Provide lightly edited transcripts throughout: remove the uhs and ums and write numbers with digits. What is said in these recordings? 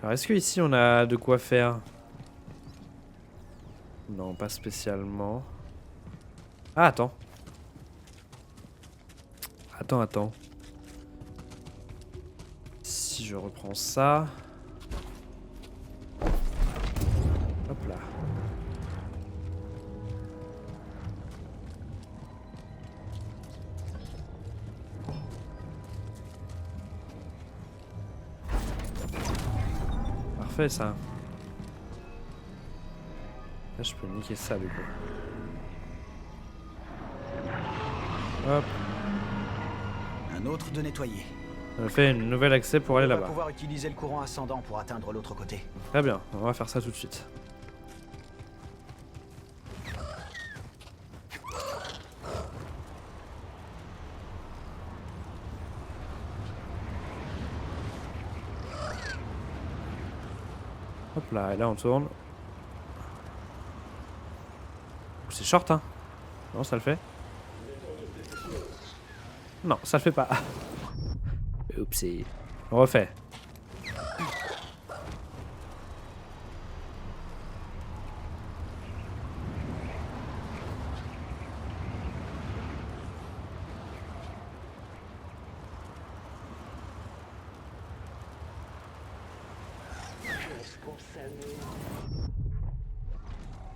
Alors est-ce que ici on a de quoi faire? Non, pas spécialement. Ah, attends. Attends. Si je reprends ça... Hop là. Parfait ça. Là je peux niquer ça du coup. Hop. Un autre de nettoyer. On fait une nouvelle accès pour aller On va là-bas. pouvoir utiliser le courant ascendant pour atteindre l'autre côté. Très bien, on va faire ça tout de suite. Hop là, et là on tourne. C'est short hein. Non, ça le fait. Non, ça le fait pas. Oupsie. On refait.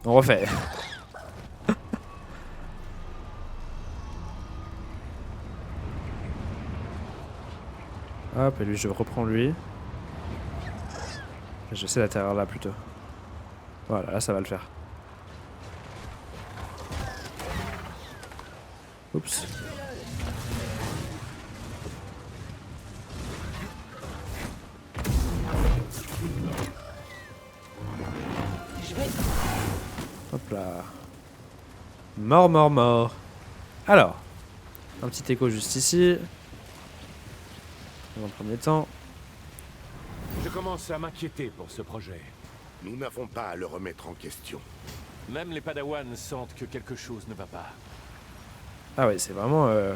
On refait. Hop, et lui je reprends lui. J'essaie d'atterrir là plutôt. Voilà, là ça va le faire. Oups. Hop là. Mort. Alors, un petit écho juste ici. Dans un premier temps. Je commence à m'inquiéter pour ce projet. Nous n'avons pas à le remettre en question. Même les Padawans sentent que quelque chose ne va pas. Ah ouais, c'est vraiment le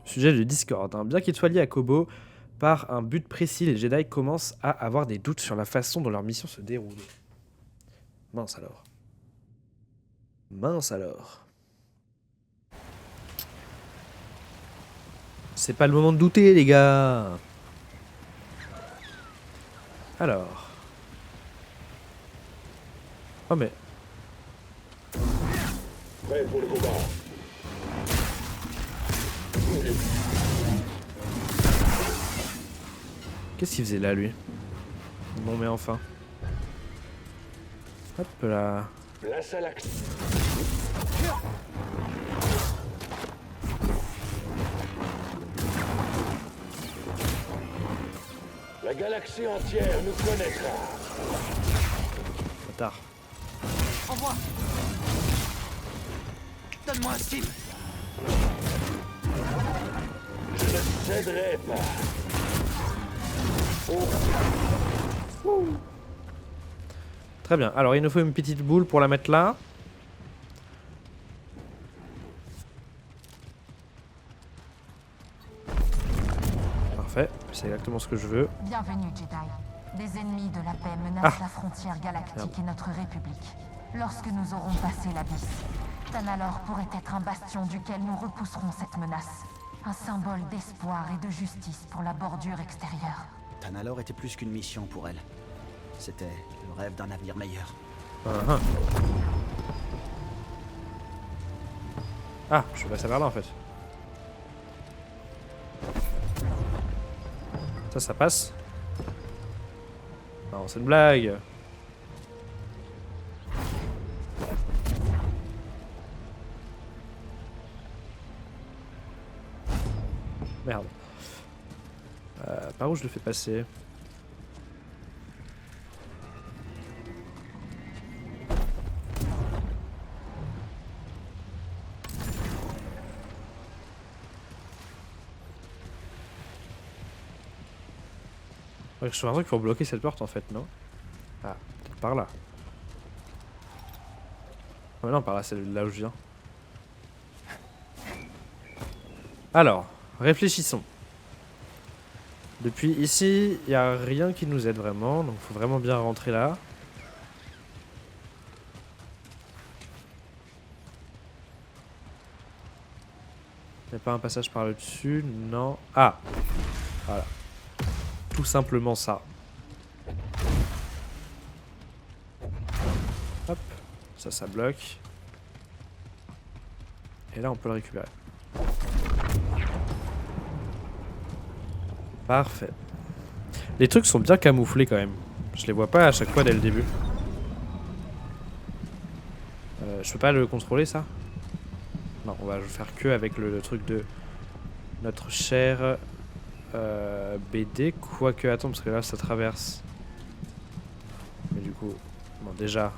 sujet du Discord. Hein. Bien qu'il soit lié à Kobo, par un but précis, les Jedi commencent à avoir des doutes sur la façon dont leur mission se déroule. Mince alors. C'est pas le moment de douter, les gars. Alors. Oh mais... Prêt pour le combat. Qu'est-ce qu'il faisait là, lui? Bon, mais enfin. Hop là. Place à l'action. La galaxie entière nous connaîtra. Trop tard. Envoie. Donne-moi un style. Je ne céderai pas. Très bien. Alors, il nous faut une petite boule pour la mettre là. Parfait. C'est exactement ce que je veux. Bienvenue, Jedi. Des ennemis de la paix menacent la frontière galactique et notre République. Lorsque nous aurons passé l'abysse, Tanalor pourrait être un bastion duquel nous repousserons cette menace. Un symbole d'espoir et de justice pour la bordure extérieure. Tanalor était plus qu'une mission pour elle. C'était le rêve d'un avenir meilleur. Ah, je vais passer vers là en fait. Ça passe. Non, c'est une blague. Merde. Par où je le fais passer? Ouais, je suis l'impression qu'il faut bloquer cette porte en fait, non? Ah, peut-être par là. Ouais, non, par là, c'est là où je viens. Alors, réfléchissons. Depuis ici, il n'y a rien qui nous aide vraiment, donc faut vraiment bien rentrer là. Il n'y a pas un passage par le dessus, non. Ah, voilà. Tout simplement ça. Hop, ça bloque. Et là, on peut le récupérer. Parfait. Les trucs sont bien camouflés quand même. Je les vois pas à chaque fois dès le début. Je peux pas le contrôler ça? Non, on va faire que avec le truc de notre cher BD. Quoique, attends, parce que là ça traverse. Mais du coup, bon déjà.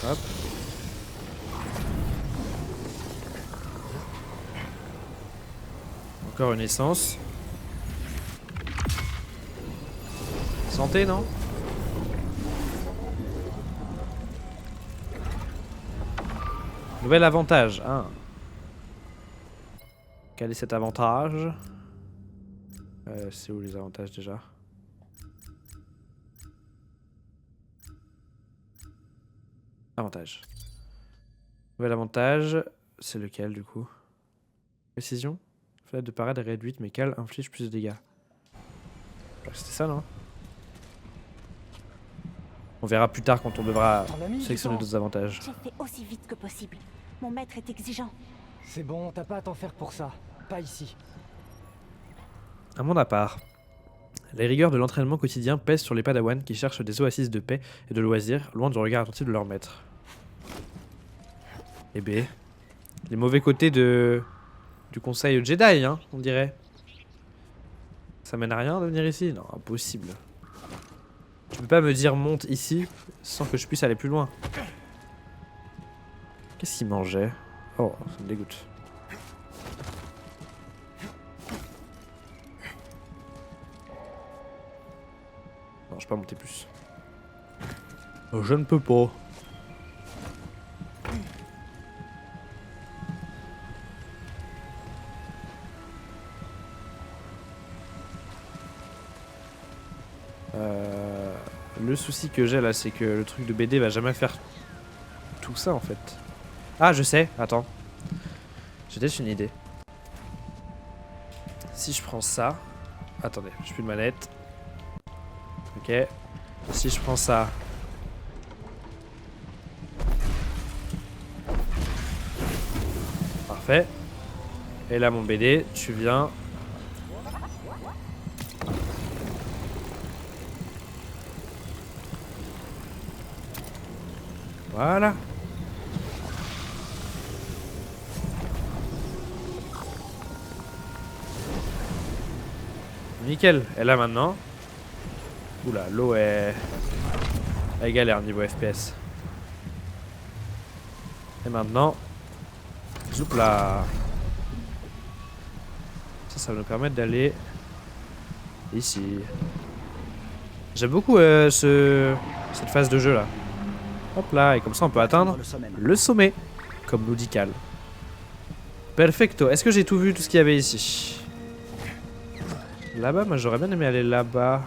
Hop. Encore une essence. Santé, non? Nouvel avantage. Ah. Quel est cet avantage? C'est où les avantages déjà? Avantage. Nouvel avantage. C'est lequel du coup? Précision? Fenêtre de parade est réduite, mais qu'elle inflige plus de dégâts. C'était ça, non? On verra plus tard quand on devra sélectionner d'autres avantages. J'ai fait aussi vite que possible. Mon maître est exigeant. C'est bon, t'as pas à t'en faire pour ça. Pas ici. Un monde à part. Les rigueurs de l'entraînement quotidien pèsent sur les padawans qui cherchent des oasis de paix et de loisirs, loin du regard attentif de leur maître. Eh ben, les mauvais côtés du conseil Jedi, hein, on dirait. Ça mène à rien de venir ici? Non, impossible. Tu peux pas me dire monte ici sans que je puisse aller plus loin. Qu'est-ce qu'il mangeait? Oh, ça me dégoûte. Non, je peux pas monter plus. Oh, je ne peux pas. Le souci que j'ai là, c'est que le truc de BD va jamais faire tout ça en fait. Ah, je sais, attends. J'ai peut-être une idée. Si je prends ça. Attendez, j'ai plus de manette. Ok. Si je prends ça. Parfait. Et là, mon BD, tu viens. Voilà. Nickel. Et là maintenant. Oula, l'eau est... Elle galère niveau FPS. Et maintenant. Zoup là. Ça va nous permettre d'aller ici. J'aime beaucoup cette phase de jeu là. Hop là, et comme ça on peut atteindre le sommet, comme nous dit Cal. Perfecto. Est-ce que j'ai tout vu, tout ce qu'il y avait ici? Là-bas, moi j'aurais bien aimé aller là-bas.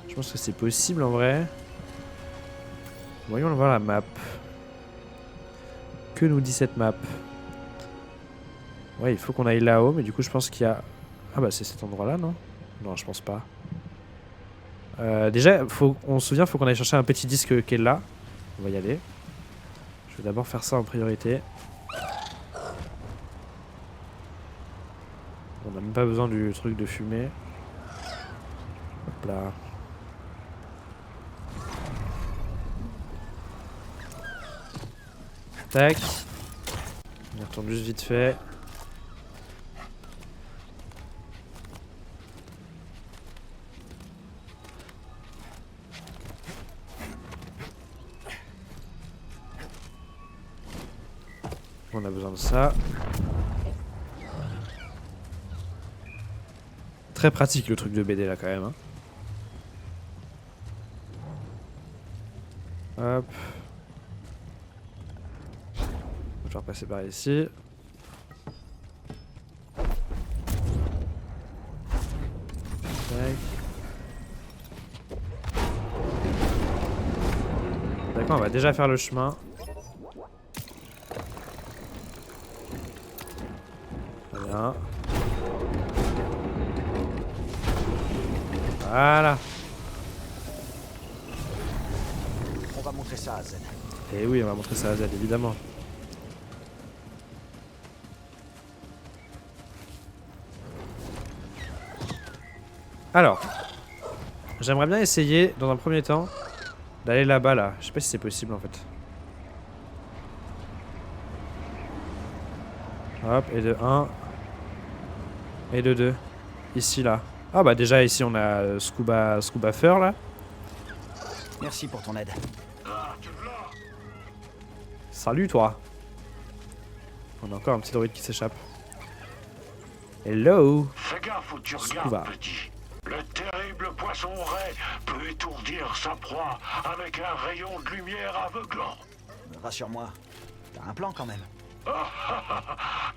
Je pense que c'est possible en vrai. Voyons voir la map. Que nous dit cette map? Ouais, il faut qu'on aille là-haut, mais du coup je pense qu'il y a... Ah bah c'est cet endroit-là, non? Non, je pense pas. Déjà, on se souvient, faut qu'on aille chercher un petit disque qui est là. On va y aller. Je vais d'abord faire ça en priorité. On n'a même pas besoin du truc de fumée. Hop là. Tac. On y retourne juste vite fait. On a besoin de ça. Très pratique le truc de BD là quand même. Hein. Hop. Je vais repasser par ici. Tac. D'accord, on va déjà faire le chemin. Très bien. Voilà. On va montrer ça à Zen. Et oui, on va montrer ça à Z, évidemment. Alors, j'aimerais bien essayer, dans un premier temps, d'aller là-bas, là. Je sais pas si c'est possible, en fait. Hop, et de 1. Et de 2. Ici, là. Ah bah déjà, ici, on a Scuba Fur, là. Merci pour ton aide. Salut, toi. On a encore un petit droïde qui s'échappe. Hello. Fais gaffe où tu Scuba. regardes, petit. Le terrible poisson ray peut étourdir sa proie avec un rayon de lumière aveuglant. Rassure-moi, t'as un plan quand même.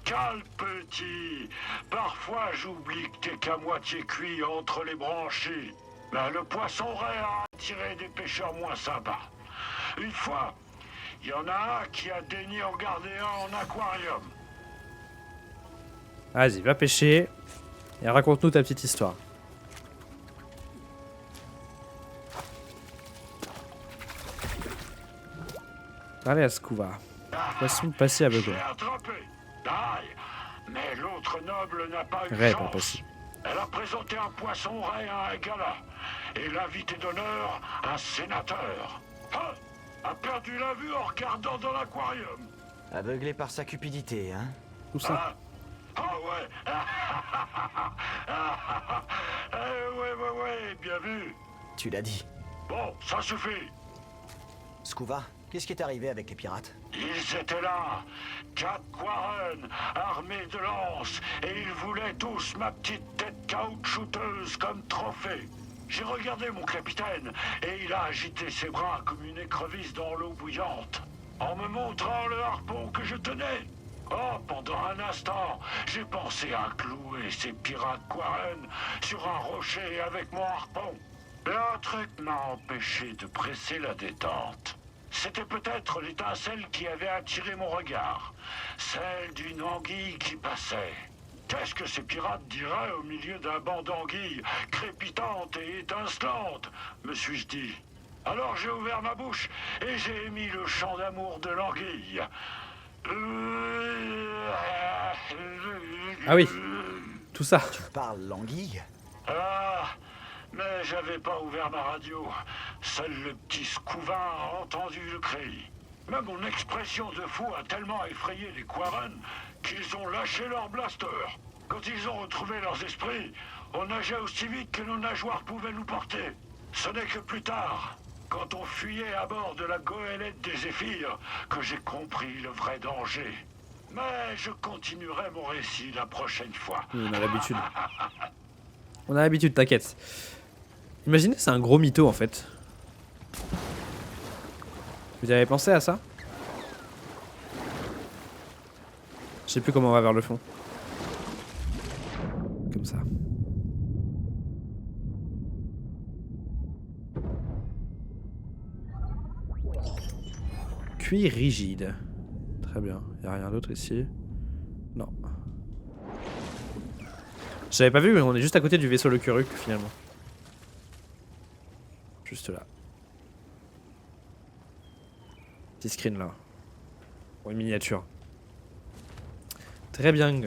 Calme, petit. Parfois, j'oublie que t'es qu'à moitié cuit entre les branchies. Mais le poisson ray a attiré des pêcheurs moins sympas. Une fois, il y en a un qui a daigné en garder un en aquarium. Vas-y, va pêcher. Et raconte-nous ta petite histoire. Allez à Scuba. Poisson passé Je aveugle. l'ai attrapé. Aïe. Mais l'autre noble n'a pas eu Ray, chance. pas possible. Elle a présenté un poisson ray à un gala. Et l'invité d'honneur, un sénateur. Ah, a perdu la vue en regardant dans l'aquarium. Aveuglé par sa cupidité, hein. Tout ça. Ouais. Ouais, bien vu. Tu l'as dit. Bon, ça suffit. Scuba, qu'est-ce qui est arrivé avec les pirates? Ils étaient là, 4 Quarren, armés de lances, et ils voulaient tous ma petite tête caoutchouteuse comme trophée. J'ai regardé mon capitaine, et il a agité ses bras comme une écrevisse dans l'eau bouillante, en me montrant le harpon que je tenais. Oh, pendant un instant, j'ai pensé à clouer ces pirates Quarren sur un rocher avec mon harpon. Mais un truc m'a empêché de presser la détente. C'était peut-être l'étincelle qui avait attiré mon regard, celle d'une anguille qui passait. Qu'est-ce que ces pirates diraient au milieu d'un banc d'anguilles crépitantes et étincelantes, me suis-je dit. Alors j'ai ouvert ma bouche et j'ai émis le chant d'amour de l'anguille. Ah oui. Tout ça. Tu parles l'anguille? Ah, mais j'avais pas ouvert ma radio. Seul le petit Scouvin a entendu le cri. Mais mon expression de fou a tellement effrayé les Quarren qu'ils ont lâché leur blaster. Quand ils ont retrouvé leurs esprits, on nageait aussi vite que nos nageoires pouvaient nous porter. Ce n'est que plus tard, quand on fuyait à bord de la goélette des Zéphyrs, que j'ai compris le vrai danger. Mais je continuerai mon récit la prochaine fois. Oui, on a l'habitude. On a l'habitude, t'inquiète. Imaginez, c'est un gros mytho en fait. Vous avez pensé à ça? Je sais plus comment on va vers le fond. Comme ça. Cuir rigide. Très bien. Y a rien d'autre ici. Non. J'avais pas vu, mais on est juste à côté du vaisseau Le Kuruk finalement. Juste là. Petit screen là. Pour une miniature. Très bien.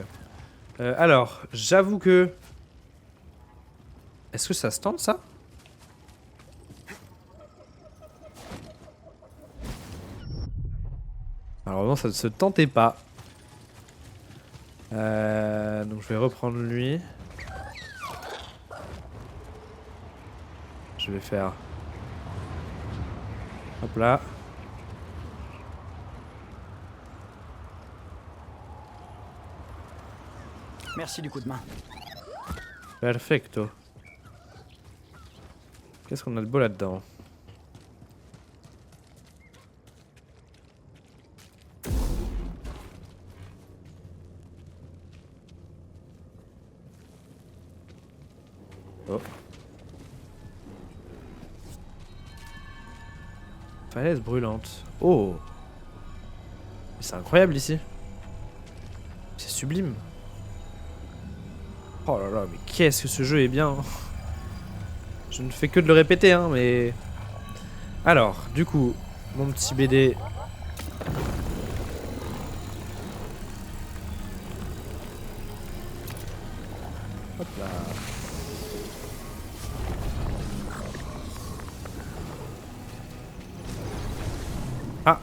Alors, j'avoue que... Est-ce que ça se tente ça? Alors non, ça ne se tentait pas. Donc je vais reprendre lui. Je vais faire... Hop là. Merci du coup de main. Perfecto. Qu'est-ce qu'on a de beau là-dedans? Oh. Falaise brûlante. Oh. C'est incroyable ici. C'est sublime. Oh là là, mais qu'est-ce que ce jeu est bien. Je ne fais que de le répéter, hein, mais... Alors, du coup, mon petit BD... Hop là. Ah.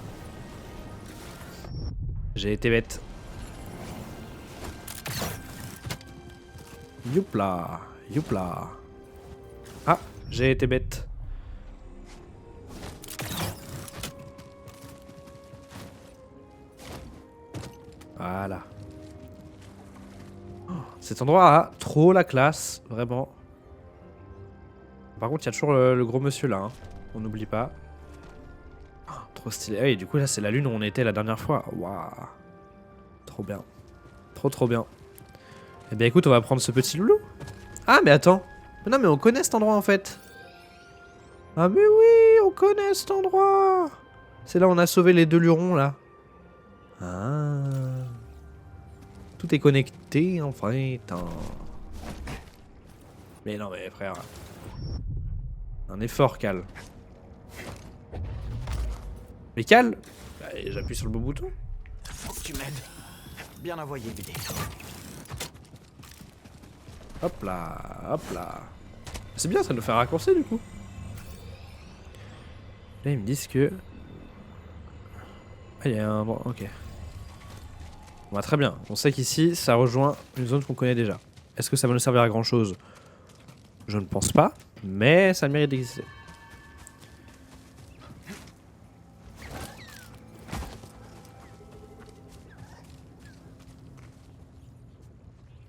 J'ai été bête. Youpla. Youpla. Ah, j'ai été bête. Voilà. Oh, cet endroit a trop la classe, vraiment. Par contre, il y a toujours le gros monsieur là. Hein. On n'oublie pas. Oh, trop stylé. Ah oui, du coup, là, c'est la lune où on était la dernière fois. Waouh. Trop bien. Trop bien. Eh bien, écoute, on va prendre ce petit loulou. Ah, mais attends. Mais non, mais on connaît cet endroit en fait. Ah, mais oui, on connaît cet endroit. C'est là où on a sauvé les deux lurons là. Ah. Tout est connecté en fait. Hein. Mais non, mais frère. Un effort, Cal. Mais Cal, bah, j'appuie sur le bon bouton. Faut que tu m'aides. Bien envoyé, BD. Hop là, hop là. C'est bien, ça nous fait un raccourci du coup. Là, ils me disent que... Ah, il y a un... Bon, ok. Bon, bah, très bien. On sait qu'ici, ça rejoint une zone qu'on connaît déjà. Est-ce que ça va nous servir à grand chose? Je ne pense pas, mais ça mérite d'exister.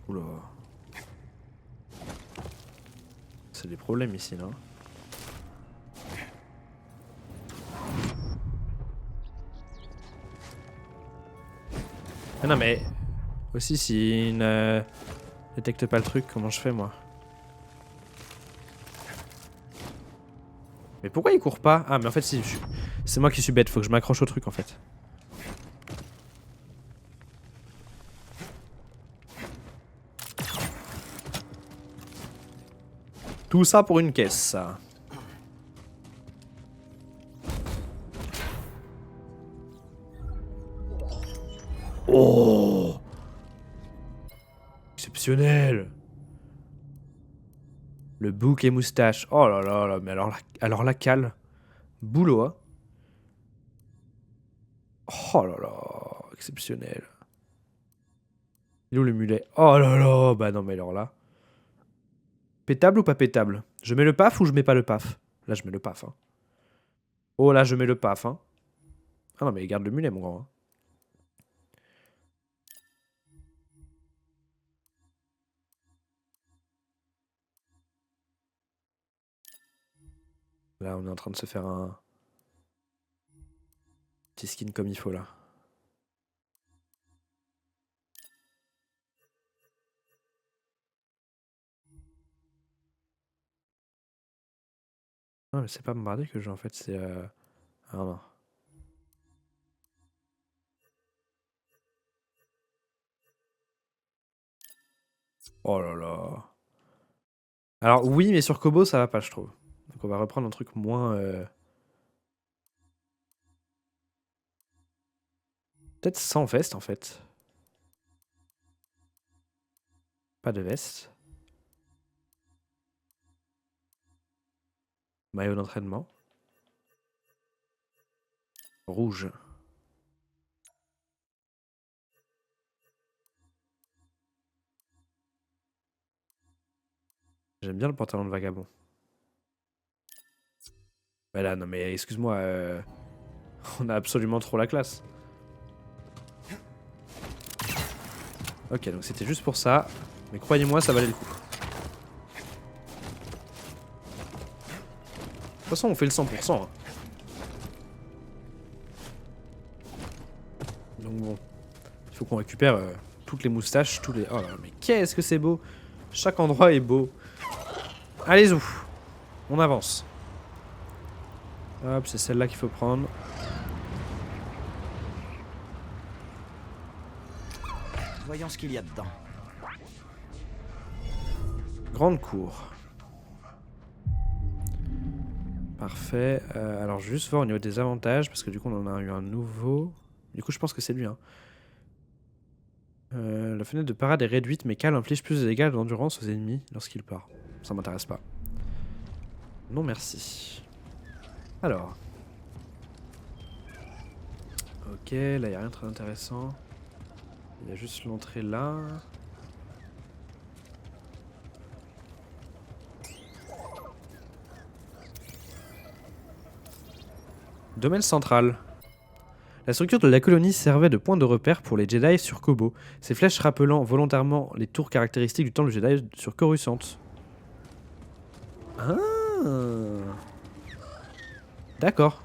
Oula. C'est des problèmes ici, non? Ah non mais... Aussi s'il ne détecte pas le truc, comment je fais moi? Mais pourquoi il court pas? Ah mais en fait si, c'est moi qui suis bête, faut que je m'accroche au truc en fait. Tout ça pour une caisse. Oh! Exceptionnel! Le bouc et moustache. Oh là là là, mais alors la cale. Boulot, hein? Oh là là, exceptionnel. Il est où le mulet? Oh là là, bah non mais alors là. Pétable ou pas pétable? Je mets le paf ou je mets pas le paf? Là je mets le paf. Hein. Oh là je mets le paf. Hein. Ah non mais garde le mulet mon grand. Hein. Là on est en train de se faire un petit skin comme il faut là. Non mais c'est pas bombardé que je joue en fait, c'est... Ah non. Oh là là. Alors oui mais sur Kobo ça va pas je trouve. Donc on va reprendre un truc moins... Peut-être sans veste en fait. Pas de veste. Maillot d'entraînement. Rouge. J'aime bien le pantalon de vagabond. Mais là, non mais excuse-moi, on a absolument trop la classe. Ok, donc c'était juste pour ça. Mais croyez-moi, ça valait le coup. De toute façon, on fait le 100%. Hein. Donc bon, il faut qu'on récupère toutes les moustaches, tous les... Oh là là, mais qu'est-ce que c'est beau! Chaque endroit est beau. Allez où. On avance. Hop, c'est celle-là qu'il faut prendre. Voyons ce qu'il y a dedans. Grande cour. Parfait. Alors, je vais juste voir au niveau des avantages, parce que du coup, on en a eu un nouveau. Du coup, je pense que c'est lui. Hein. La fenêtre de parade est réduite, mais Cal inflige plus de dégâts d'endurance aux ennemis lorsqu'il part. Ça m'intéresse pas. Non, merci. Alors. Ok, là, il n'y a rien de très intéressant. Il y a juste l'entrée là. Domaine central. La structure de la colonie servait de point de repère pour les Jedi sur Kobo, ces flèches rappelant volontairement les tours caractéristiques du temple Jedi sur Coruscant. Ah. D'accord.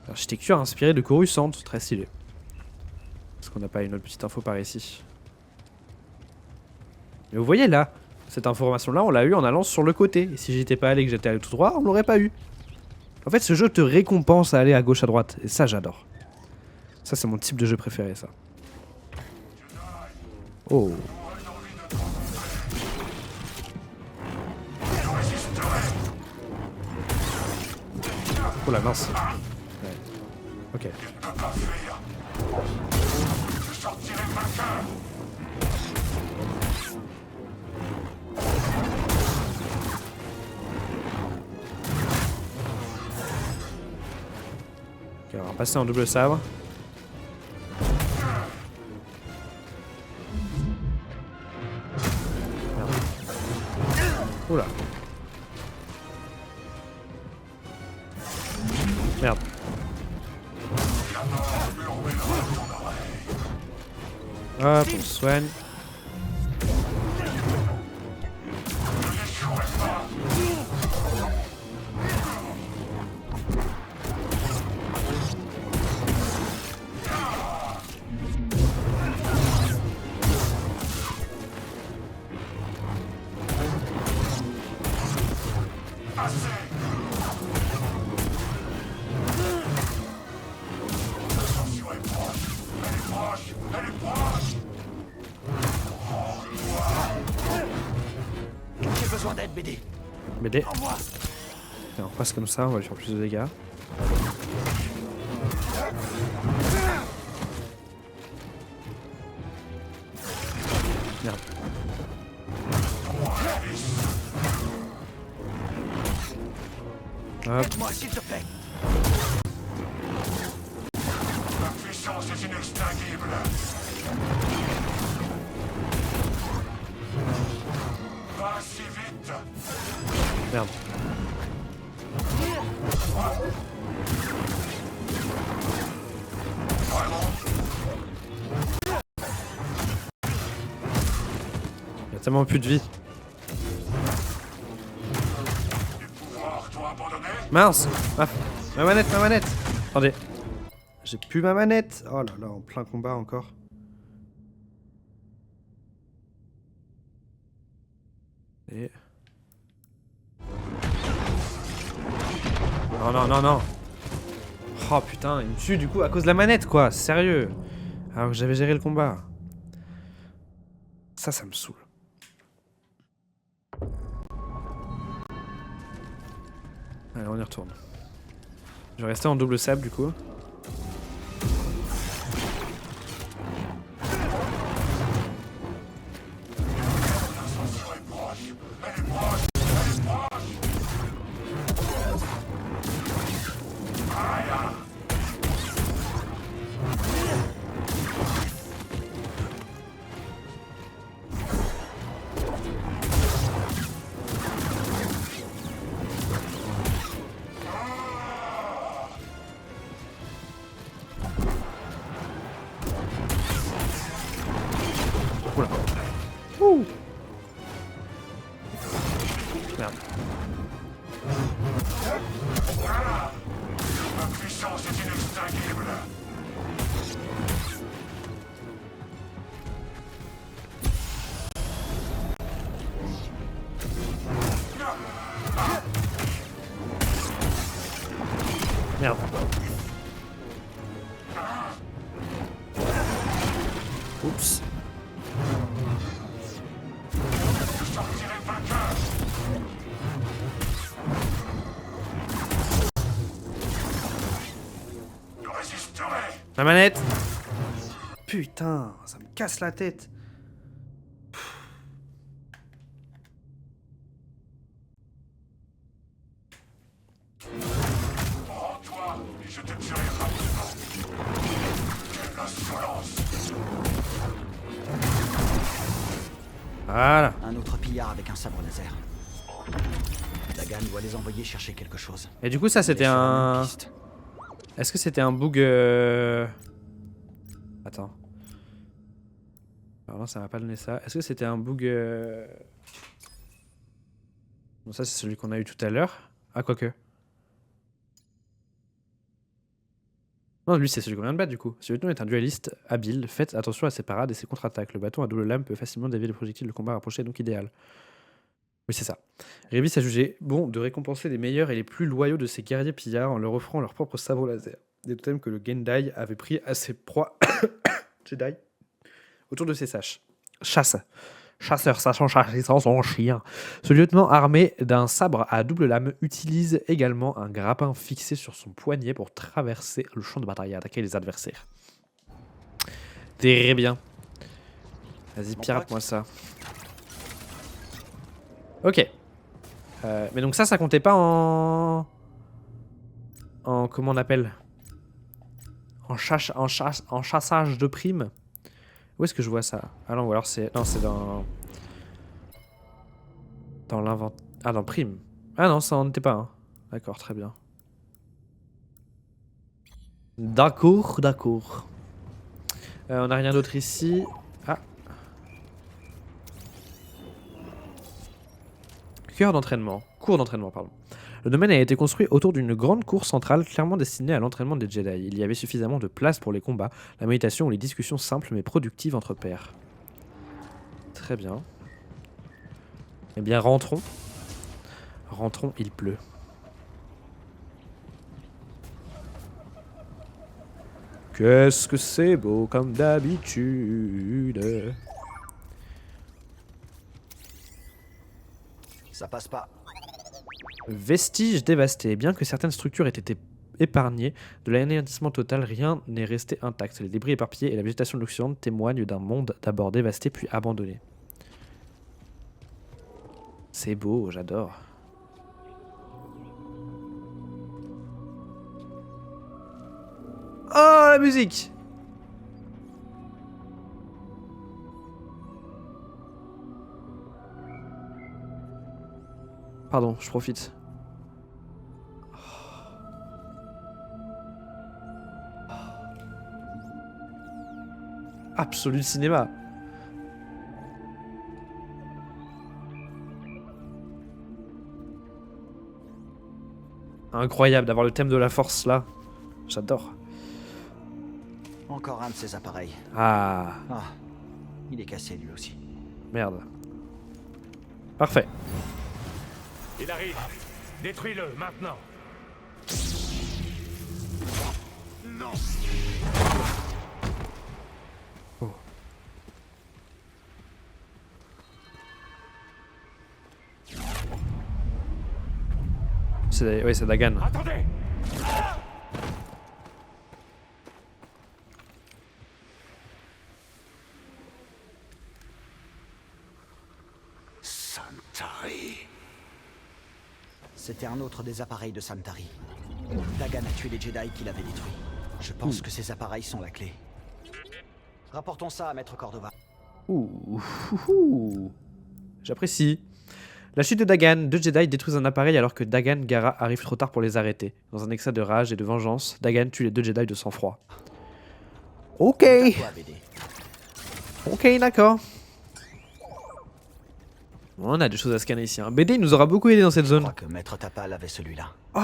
Architecture inspirée de Coruscant, très stylé. Est-ce qu'on n'a pas une autre petite info par ici? Mais vous voyez là, cette information-là, on l'a eu en allant sur le côté. Et si j'étais pas allé, que j'étais allé tout droit, on l'aurait pas eu. En fait, ce jeu te récompense à aller à gauche, à droite. Et ça, j'adore. Ça, c'est mon type de jeu préféré, ça. Oh. Oh la mince. Ouais. Ok. Ok, on va passer en double sabre. Merde. Oula. Merde. Hop, on se soigne. J'ai besoin d'aide, BD. BD. Tiens, on passe comme ça, on va lui faire plus de dégâts. Merde. Hop. Aide-moi, s'il te plaît. La puissance est inextinguible. Pas si vite. Merde. Il y a tellement plus de vie. Mince. Ma manette, ma manette. Attendez. J'ai plus ma manette. Oh là là, en plein combat encore. Et... Non, non, non, non. Oh putain, il me tue du coup à cause de la manette quoi. Sérieux. Alors que j'avais géré le combat. Ça me saoule. Allez, on y retourne. Je vais rester en double sable du coup. Oula. Ouh. Merde. La puissance est inextinguible. Merde. Oups. La manette. Putain, ça me casse la tête. Rends-toi, et je te tuerai rapidement. Quelle insolence! Voilà. Un autre pillard avec un sabre laser. Dagan doit les envoyer chercher quelque chose. Et du coup, ça c'était Il est sur la un. même piste. Est-ce que c'était un bug Attends. Alors non, ça m'a pas donné ça. Est-ce que c'était un bug Bon, ça c'est celui qu'on a eu tout à l'heure. Ah, quoique. Non, lui c'est celui qu'on vient de battre du coup. Ce lieutenant est un dueliste habile. Faites attention à ses parades et ses contre-attaques. Le bâton à double lame peut facilement dévier les projectiles de combat rapprochés, donc idéal. Oui, c'est ça. Révis a jugé bon de récompenser les meilleurs et les plus loyaux de ses guerriers pillards en leur offrant leur propre sabre laser. Des totems que le Gendai avait pris à ses proies Jedi autour de ses chasseurs sachant chasser sans son chien. Ce lieutenant armé d'un sabre à double lame utilise également un grappin fixé sur son poignet pour traverser le champ de bataille et attaquer les adversaires. Très bien. Vas-y, pirate-moi ça. Ok. Mais donc ça comptait pas en comment on appelle? En chassage de primes. Où est-ce que je vois ça? Ah non, ou alors c'est... Non, c'est dans l'inventaire. Ah, dans prime. Ah non, ça en était pas un. D'accord, très bien. D'accord, d'accord. On n'a rien d'autre ici. Ah. Cours d'entraînement, pardon. Le domaine a été construit autour d'une grande cour centrale clairement destinée à l'entraînement des Jedi. Il y avait suffisamment de place pour les combats, la méditation ou les discussions simples mais productives entre pairs. Très bien. Eh bien, rentrons. Rentrons, il pleut. Qu'est-ce que c'est beau comme d'habitude. Ça passe pas. Vestiges dévastés. Bien que certaines structures aient été épargnées, de l'anéantissement total, rien n'est resté intact. Les débris éparpillés et la végétation luxuriante témoignent d'un monde d'abord dévasté puis abandonné. C'est beau, j'adore. Oh, la musique! Pardon, je profite. Absolu cinéma. Incroyable d'avoir le thème de la force là. J'adore. Encore un de ces appareils. Ah, Ah, il est cassé lui aussi. merde. Parfait. Il arrive. Détruis-le, maintenant. Non! Oui, c'est Dagan. Attendez! Santari. C'était un autre des appareils de Santari. Dagan a tué les Jedi qui l'avaient détruit. Je pense que ces appareils sont la clé. Rapportons ça à Maître Cordova. J'apprécie. La chute de Dagan, deux Jedi détruisent un appareil alors que Dagan Gera arrive trop tard pour les arrêter. Dans un excès de rage et de vengeance, Dagan tue les deux Jedi de sang-froid. Ok. À toi, BD. Ok, d'accord. On a des choses à scanner ici. Hein. BD nous aura beaucoup aidé dans cette Je zone. crois que Maître Tapal avait celui-là. Oh,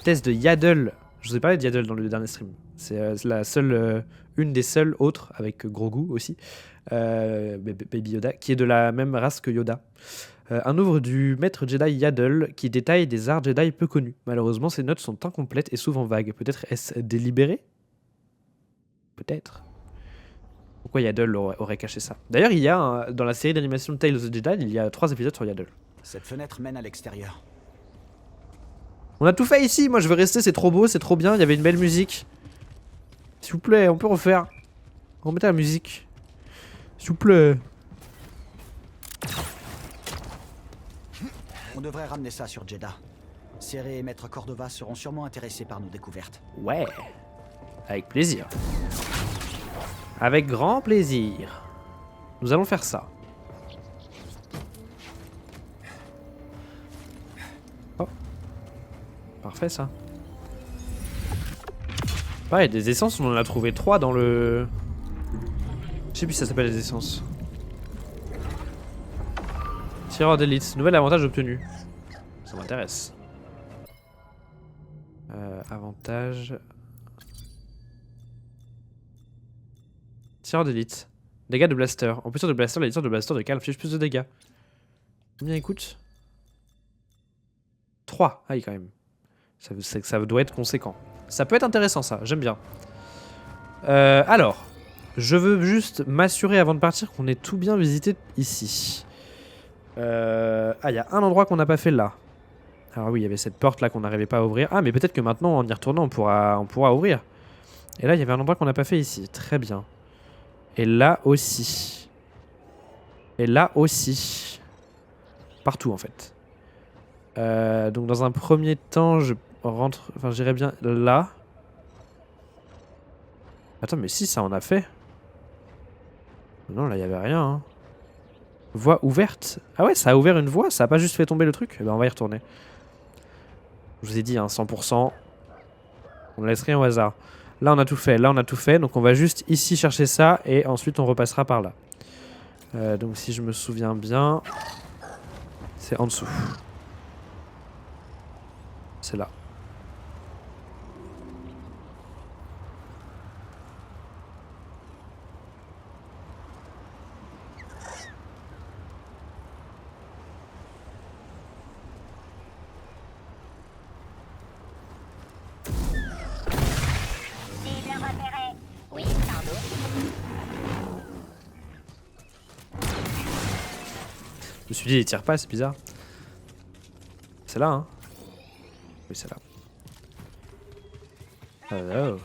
test de Yaddle. Je vous ai parlé de Yaddle dans le dernier stream. C'est la seule, une des seules autres, avec Grogu aussi, Baby Yoda, qui est de la même race que Yoda. Un œuvre du maître Jedi Yaddle qui détaille des arts Jedi peu connus. Malheureusement, ces notes sont incomplètes et souvent vagues. Peut-être est-ce délibéré? Peut-être. Pourquoi Yaddle aurait caché ça? D'ailleurs, il y a dans la série d'animation de Tales of the Jedi, il y a 3 épisodes sur Yaddle. Cette fenêtre mène à l'extérieur. On a tout fait ici, moi je veux rester, c'est trop beau, c'est trop bien, il y avait une belle musique. S'il vous plaît, on peut refaire. Remettez la musique. S'il vous plaît. On devrait ramener ça sur Jeddah. Serré et Maître Cordova seront sûrement intéressés par nos découvertes. Ouais. Avec plaisir. Avec grand plaisir. Nous allons faire ça. Oh. Parfait ça. Ouais, des essences, on en a trouvé 3 dans le... Je sais plus si ça s'appelle les essences. Tireur d'élite, nouvel avantage obtenu. Ça m'intéresse. Avantage... Tireur d'élite. Dégâts de blaster. En plus de blaster, les tirs de blaster de Cal infligent plus de dégâts. Combien il coûte? 3. Ah oui, quand même. Ça doit être conséquent. Ça peut être intéressant, ça. J'aime bien. Alors, je veux juste m'assurer avant de partir qu'on ait tout bien visité ici. Ah, il y a un endroit qu'on n'a pas fait là. Alors oui, il y avait cette porte là qu'on n'arrivait pas à ouvrir. Ah, mais peut-être que maintenant, en y retournant, on pourra ouvrir. Et là, il y avait un endroit qu'on n'a pas fait ici. Très bien. Et là aussi. Et là aussi. Partout, en fait. Donc, dans un premier temps, je rentre... Enfin, j'irais bien là. Attends, mais si, ça en a fait. Non, là, il n'y avait rien. Hein. Voie ouverte. Ah ouais, ça a ouvert une voie. Ça a pas juste fait tomber le truc. Eh ben, on va y retourner. Je vous ai dit, hein, 100%. On ne laisse rien au hasard. Là, on a tout fait. Là, on a tout fait. Donc, on va juste ici chercher ça. Et ensuite, on repassera par là. Donc, si je me souviens bien... C'est en dessous. C'est là. Je me suis dit, il tire pas, c'est bizarre. C'est là, hein? Oui, c'est là. Hello.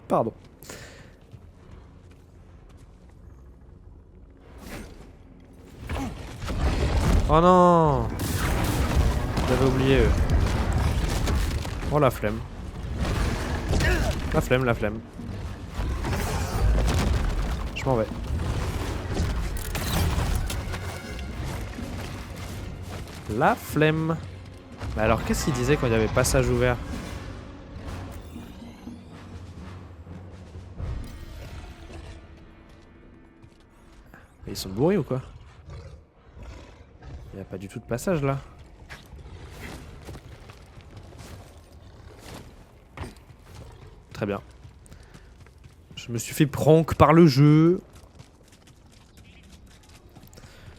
Pardon. Oh non! J'avais oublié eux. Oh la flemme. La flemme, la flemme. Je m'en vais. La flemme. Mais alors qu'est-ce qu'il disait quand il y avait passage ouvert? Mais ils sont bourrés ou quoi? Il n'y a pas du tout de passage là. Très bien. Je me suis fait prank par le jeu.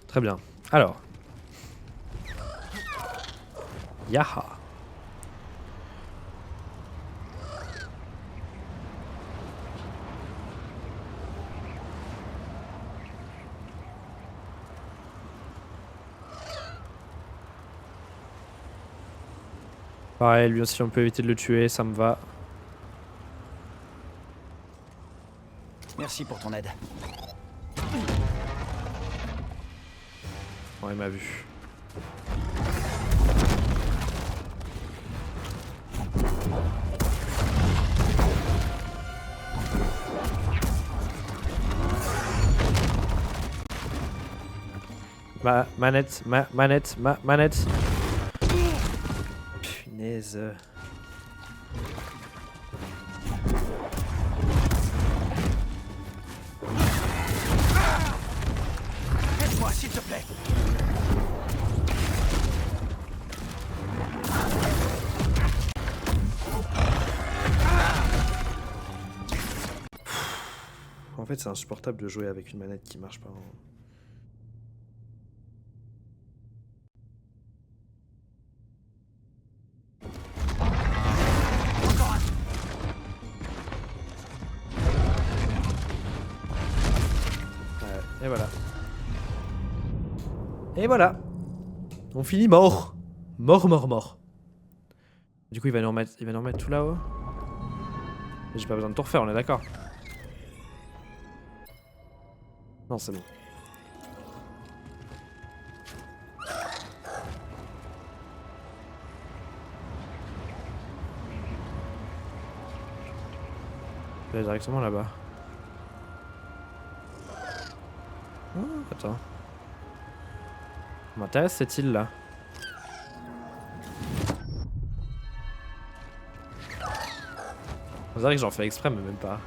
Très bien. Alors. Yaha. Pareil, lui aussi on peut éviter de le tuer, ça me va. Merci pour ton aide. Oh, il m'a vu. Manette. Punaise. Aide-moi, s'il te plaît. fait, c'est insupportable de jouer avec une manette qui marche pas. Ouais, et voilà. Et voilà. On finit mort. Mort. Du coup, il va nous remettre tout là-haut. J'ai pas besoin de tout refaire, on est d'accord. Non, c'est bon. Je vais aller directement là-bas. Oh, attends. M'intéresse cette île là. On dirait que j'en fais exprès, mais même pas.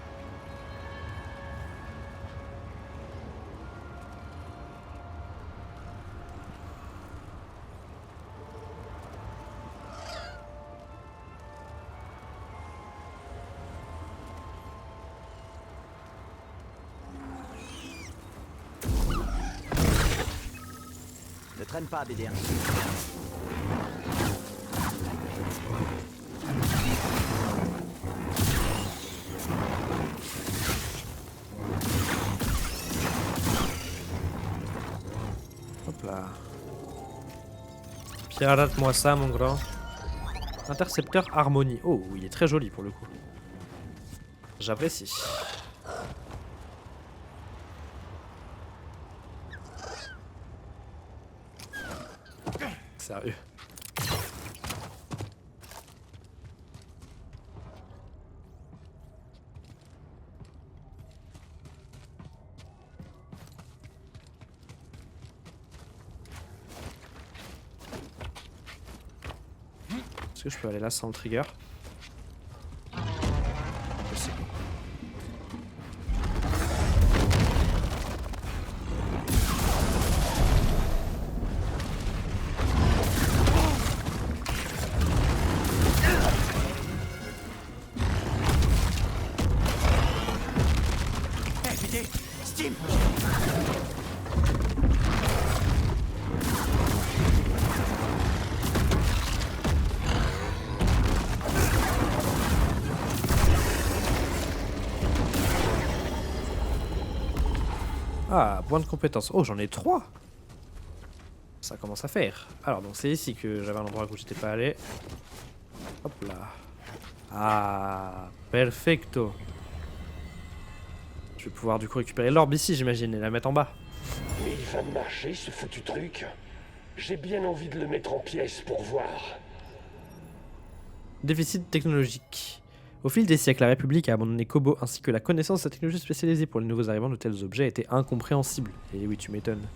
Ne traîne pas, BD1. Hop là. Pirate-moi ça, mon grand. Intercepteur Harmonie. Oh, il est très joli pour le coup. J'apprécie. Sérieux. Est-ce que je peux aller là sans le trigger? Je sais pas. Hey, BD, Steam. Ah, point de compétence. Oh, j'en ai 3. Ça commence à faire. Alors, donc c'est ici que j'avais un endroit où j'étais pas allé. Hop là. Ah, perfecto. Je vais pouvoir du coup récupérer l'orbe ici, j'imagine, et la mettre en bas. Mais il va marcher ce foutu truc. J'ai bien envie de le mettre en pièces pour voir. Déficit technologique. Au fil des siècles, la République a abandonné Kobo ainsi que la connaissance de sa technologie spécialisée pour les nouveaux arrivants de tels objets était incompréhensible. Et oui, tu m'étonnes.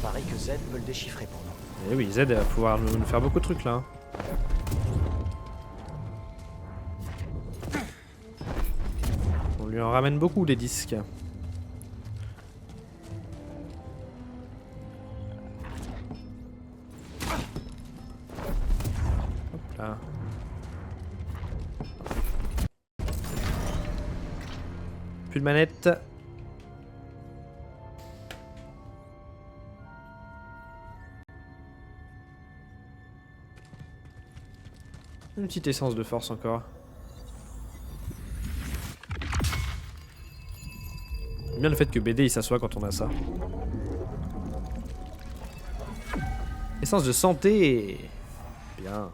Pareil que Z peut le déchiffrer pour nous. Et oui, Z va pouvoir nous faire beaucoup de trucs là. On lui en ramène beaucoup des disques. Hop là. Plus de manette. Une petite essence de force encore. J'aime bien le fait que BD il s'assoit quand on a ça. Essence de santé. Bien.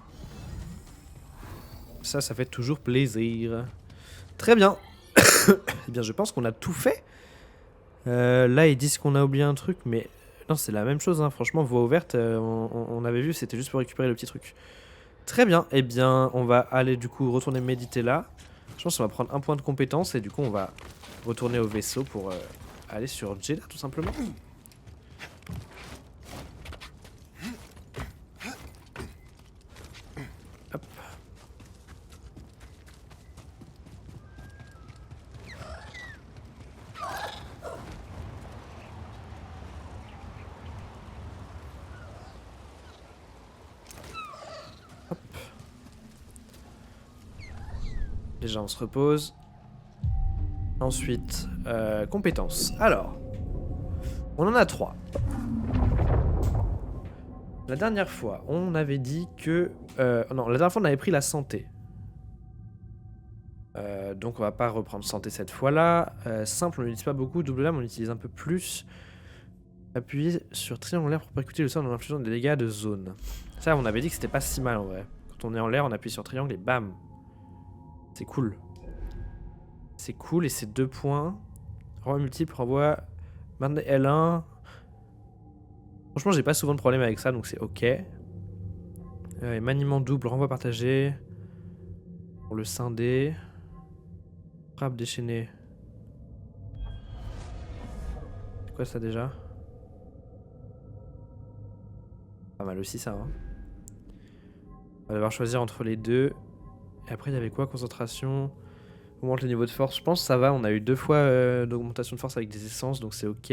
Ça fait toujours plaisir. Très bien. Eh bien, je pense qu'on a tout fait. Là, ils disent qu'on a oublié un truc, mais non, c'est la même chose. Hein. Franchement, voie ouverte, on avait vu, c'était juste pour récupérer le petit truc. Très bien. Eh bien, on va aller du coup retourner méditer là. Je pense qu'on va prendre un point de compétence et du coup, on va retourner au vaisseau pour aller sur Jedha, tout simplement. Hop. Déjà, on se repose. Ensuite, compétences. Alors, on en a 3. La dernière fois, on avait dit que... non, la dernière fois, on avait pris la santé. Donc, on va pas reprendre santé cette fois-là. Simple, on n'utilise pas beaucoup. Double lame, on utilise un peu plus. Appuyer sur triangle en l'air pour percuter le sol en infligeant des dégâts de zone. Ça, on avait dit que c'était pas si mal en vrai. Quand on est en l'air, on appuie sur triangle et bam. C'est cool. C'est cool et c'est 2 points. Renvoi multiple, renvoi... Maintenant L1. Franchement, j'ai pas souvent de problème avec ça, donc c'est ok. Et maniement double, renvoi partagé. Pour le scinder. Frappe déchaînée. C'est quoi ça déjà? Pas mal aussi ça. Hein. On va devoir choisir entre les deux. Et après, il y avait quoi? Concentration. Augmente le niveau de force. Je pense que ça va. On a eu 2 fois d'augmentation de force avec des essences, donc c'est ok.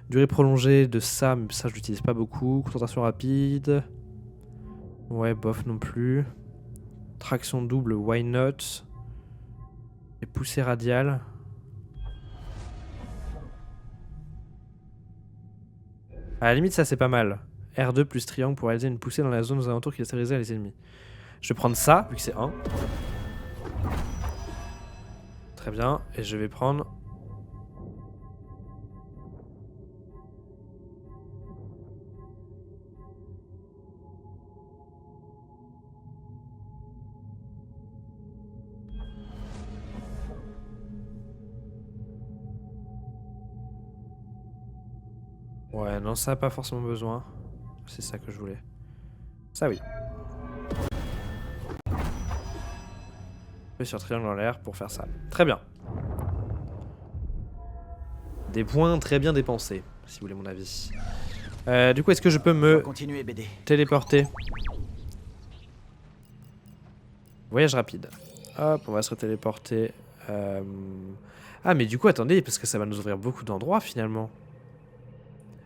Durée prolongée de ça, mais ça je l'utilise pas beaucoup. Concentration rapide. Ouais, bof non plus. Traction double, why not? Et poussée radiale. À la limite, ça c'est pas mal. R2 plus triangle pour réaliser une poussée dans la zone aux alentours qui est stérilisée à les ennemis. Je vais prendre ça, vu que c'est 1. Très bien, et je vais prendre... Ouais, non, ça n'a pas forcément besoin. C'est ça que je voulais. Ça, oui. Je vais sur triangle en l'air pour faire ça. Très bien. Des points très bien dépensés, si vous voulez mon avis. Du coup, est-ce que je peux me Continuez, BD. téléporter? Voyage rapide. Hop, on va se téléporter. Ah, mais du coup, attendez, parce que ça va nous ouvrir beaucoup d'endroits finalement.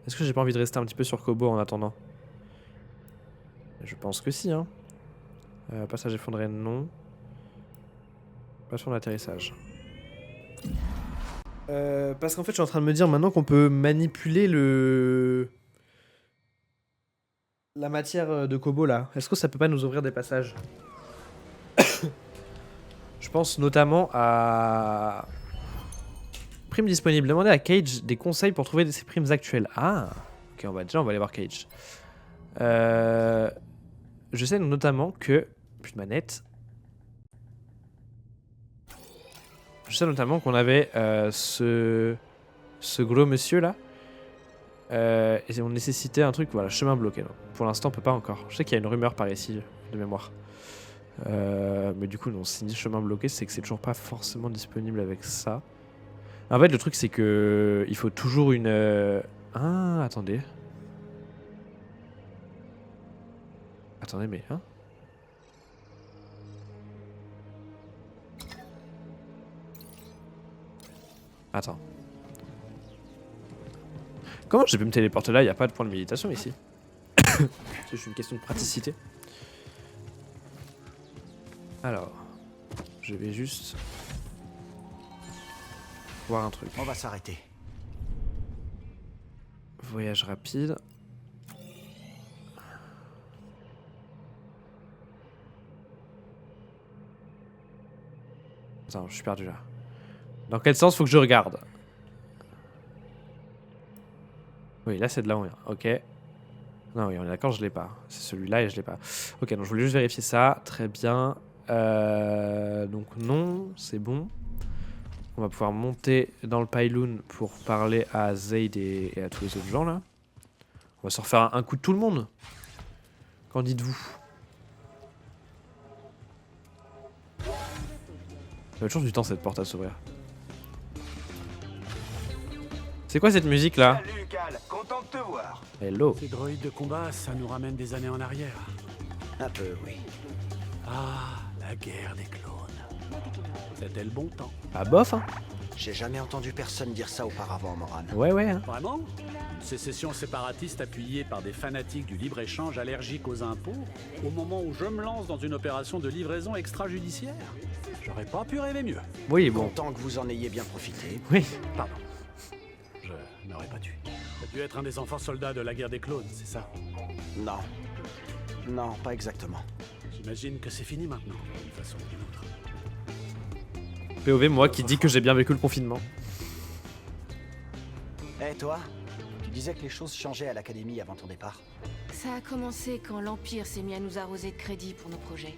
Est-ce que j'ai pas envie de rester un petit peu sur Kobo en attendant? Je pense que si, hein. Passage effondré, non. Passion d'atterrissage. Parce qu'en fait, je suis en train de me dire maintenant qu'on peut manipuler la matière de Kobo là. Est-ce que ça peut pas nous ouvrir des passages? Je pense notamment à... Prime disponible. Demandez à Cage des conseils pour trouver ses primes actuelles. Ah, ok, on va aller voir Cage. Je sais notamment que... Plus de manette. Je sais notamment qu'on avait ce gros monsieur là. Et on nécessitait un truc, voilà, chemin bloqué. Non. Pour l'instant, on peut pas encore. Je sais qu'il y a une rumeur par ici, de mémoire. Mais du coup, non, si ni chemin bloqué, c'est que c'est toujours pas forcément disponible avec ça. En fait, le truc, c'est que il faut toujours une... Ah, attendez. Attendez, mais... Hein? Attends. Comment je peux me téléporter là? Il n'y a pas de point de méditation ici. C'est juste une question de praticité. Alors, je vais juste voir un truc. On va s'arrêter. Voyage rapide. Attends, je suis perdu là. Dans quel sens faut que je regarde? Oui, là c'est de là où on vient. Ok. Non, oui, on est d'accord, je l'ai pas. C'est celui-là et je l'ai pas. Ok, donc je voulais juste vérifier ça. Très bien. Donc non, c'est bon. On va pouvoir monter dans le pylon pour parler à Zaid et à tous les autres gens là. On va se refaire un coup de tout le monde. Qu'en dites-vous? Ça va toujours du temps cette porte à s'ouvrir. C'est quoi cette musique là? Salut Cal, content de te voir. Hello. Ces droïdes de combat, ça nous ramène des années en arrière. Un peu, oui. Ah, la guerre des clones. C'était le bon temps. Ah bof hein. J'ai jamais entendu personne dire ça auparavant, Moran. Ouais ouais hein. Vraiment? Une sécession séparatiste appuyée par des fanatiques du libre-échange allergiques aux impôts, au moment où je me lance dans une opération de livraison extrajudiciaire. J'aurais pas pu rêver mieux. Oui, bon. Content que vous en ayez bien profité. Oui. Pardon. Je n'aurais pas dû. T'as dû être un des enfants soldats de la guerre des clones, c'est ça? Non. Non, pas exactement. J'imagine que c'est fini maintenant, d'une façon ou d'une autre. POV, moi qui dis que j'ai bien vécu le confinement. Eh toi, tu disais que les choses changeaient à l'académie avant ton départ. Ça a commencé quand l'Empire s'est mis à nous arroser de crédits pour nos projets.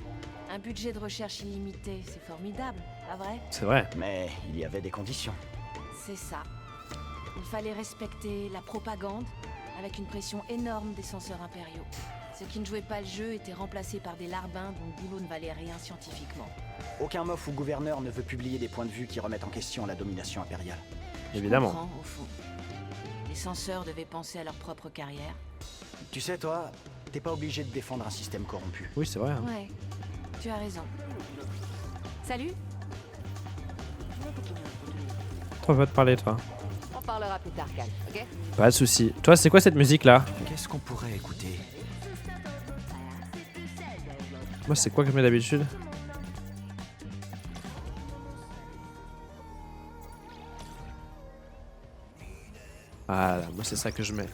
Un budget de recherche illimité, c'est formidable, pas vrai? C'est vrai. Mais il y avait des conditions. C'est ça. Il fallait respecter la propagande avec une pression énorme des censeurs impériaux. Ceux qui ne jouaient pas le jeu étaient remplacés par des larbins dont le boulot ne valait rien scientifiquement. Aucun mof ou gouverneur ne veut publier des points de vue qui remettent en question la domination impériale. Évidemment. Je comprends, au fond. Les censeurs devaient penser à leur propre carrière. Tu sais, toi, t'es pas obligé de défendre un système corrompu. Oui, c'est vrai. Hein. Ouais, tu as raison. Salut. Toi, va te parler, toi. On parlera plus tard, Cal, ok? Pas de soucis. Toi, c'est quoi cette musique-là? Qu'est-ce qu'on pourrait écouter? Moi, c'est quoi que je mets d'habitude? Ah, là, moi, c'est ça que je mets.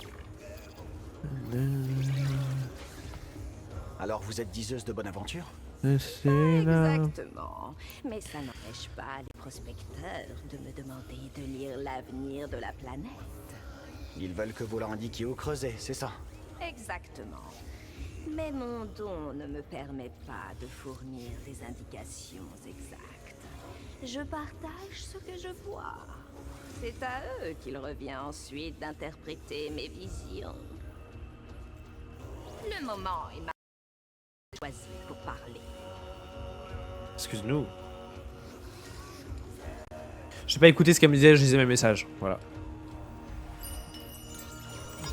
Alors vous êtes diseuse de bonne aventure? Exactement. Mais ça n'empêche pas les prospecteurs de me demander de lire l'avenir de la planète. Ils veulent que vous leur indiquiez où creuser, c'est ça? Exactement. Mais mon don ne me permet pas de fournir des indications exactes. Je partage ce que je vois. C'est à eux qu'il revient ensuite d'interpréter mes visions. Le moment est ma choisi pour parler. Excuse-nous. Je n'ai pas écouté ce qu'elle me disait, je lisais mes messages. Voilà.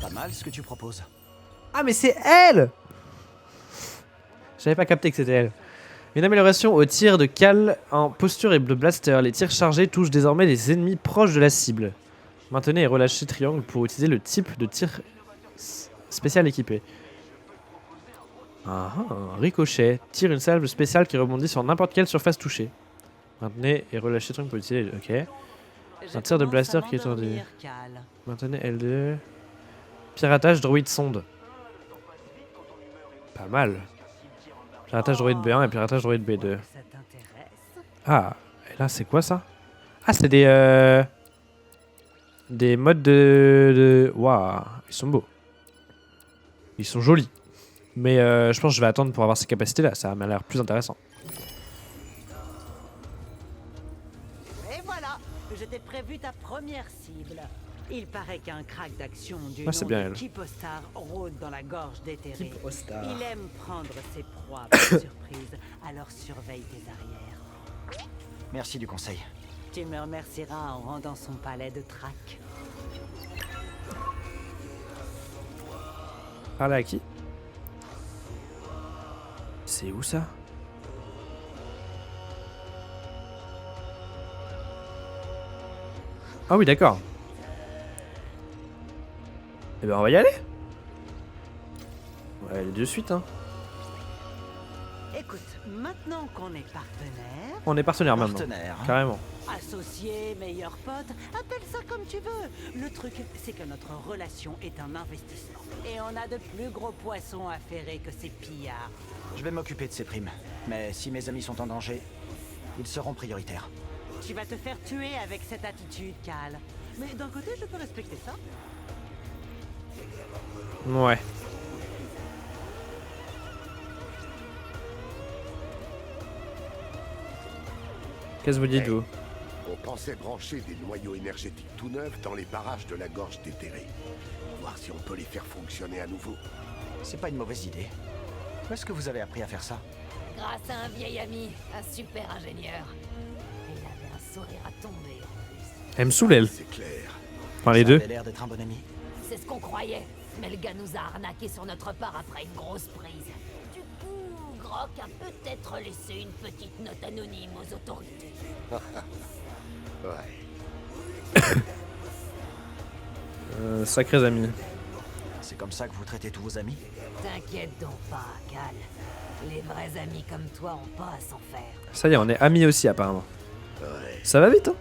Pas mal ce que tu proposes. Ah, mais c'est elle! J'avais pas capté que c'était elle. Une amélioration au tir de Cal en posture et de blaster. Les tirs chargés touchent désormais des ennemis proches de la cible. Maintenez et relâchez triangle pour utiliser le type de tir spécial équipé. Ah, ricochet. Tire une salve spéciale qui rebondit sur n'importe quelle surface touchée. Maintenez et relâchez triangle pour utiliser. Ok. Un tir de blaster qui est étourdi. Maintenez L2. Piratage droïde sonde. Pas mal. Piratage droïde B1 et piratage droïde B2. Ah, et là c'est quoi ça? Ah, c'est des modes de... Waouh, ils sont beaux. Ils sont jolis. Mais je pense que je vais attendre pour avoir ces capacités là, ça m'a l'air plus intéressant. Et voilà, je t'ai prévu ta première cible. Il paraît qu'un crack d'action du Ouais, c'est nom bien de elle. Kipostar rôde dans la gorge déterrée. Kipostar. Il aime prendre ses proies par surprise, alors surveille tes arrières. Merci du conseil. Tu me remercieras en rendant son palais de trac. Parler à qui? C'est où ça? Ah oui, d'accord. Eh ben on va y aller. On va aller de suite, hein. Écoute, maintenant qu'on est partenaires... On est partenaires maintenant. Carrément. Associés, meilleurs potes, appelle ça comme tu veux. Le truc, c'est que notre relation est un investissement. Et on a de plus gros poissons à ferrer que ces pillards. Je vais m'occuper de ces primes. Mais si mes amis sont en danger, ils seront prioritaires. Tu vas te faire tuer avec cette attitude, Cal. Mais d'un côté, je peux respecter ça. Ouais. Qu'est-ce que vous dites, vous? On pensait brancher des noyaux énergétiques tout neufs dans les barrages de la gorge déterrée. Voir si on peut les faire fonctionner à nouveau. C'est pas une mauvaise idée. Où est-ce que vous avez appris à faire ça? Grâce à un vieil ami, un super ingénieur. Il avait un sourire à tomber en plus. Elle me saoule, elle. C'est clair. Enfin, les Ça deux. avait l'air d'être un bon ami. C'est ce qu'on croyait. Mais le gars nous a arnaqué sur notre part après une grosse prise. Du coup, Grok a peut-être laissé une petite note anonyme aux autorités. Ouais. Sacrés amis. C'est comme ça que vous traitez tous vos amis? T'inquiète donc pas, Cal. Les vrais amis comme toi ont pas à s'en faire. Ça y est, on est amis aussi apparemment. Ouais. Ça va vite, hein?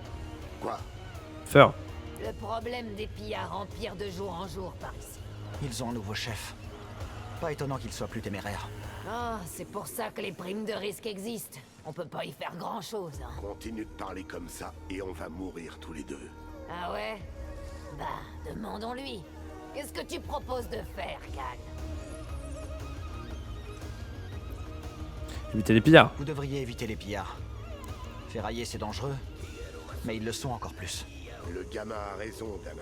Quoi? Feur. Le problème des pillards empire de jour en jour par ici. Ils ont un nouveau chef. Pas étonnant qu'il soit plus téméraire. Ah, c'est pour ça que les primes de risque existent. On peut pas y faire grand-chose, hein. Continue de parler comme ça et on va mourir tous les deux. Ah ouais? Bah, demandons-lui. Qu'est-ce que tu proposes de faire, Cal? Éviter les pillards. Vous devriez éviter les pillards. Ferrailler, c'est dangereux, mais ils le sont encore plus. Le gamin a raison, Dana.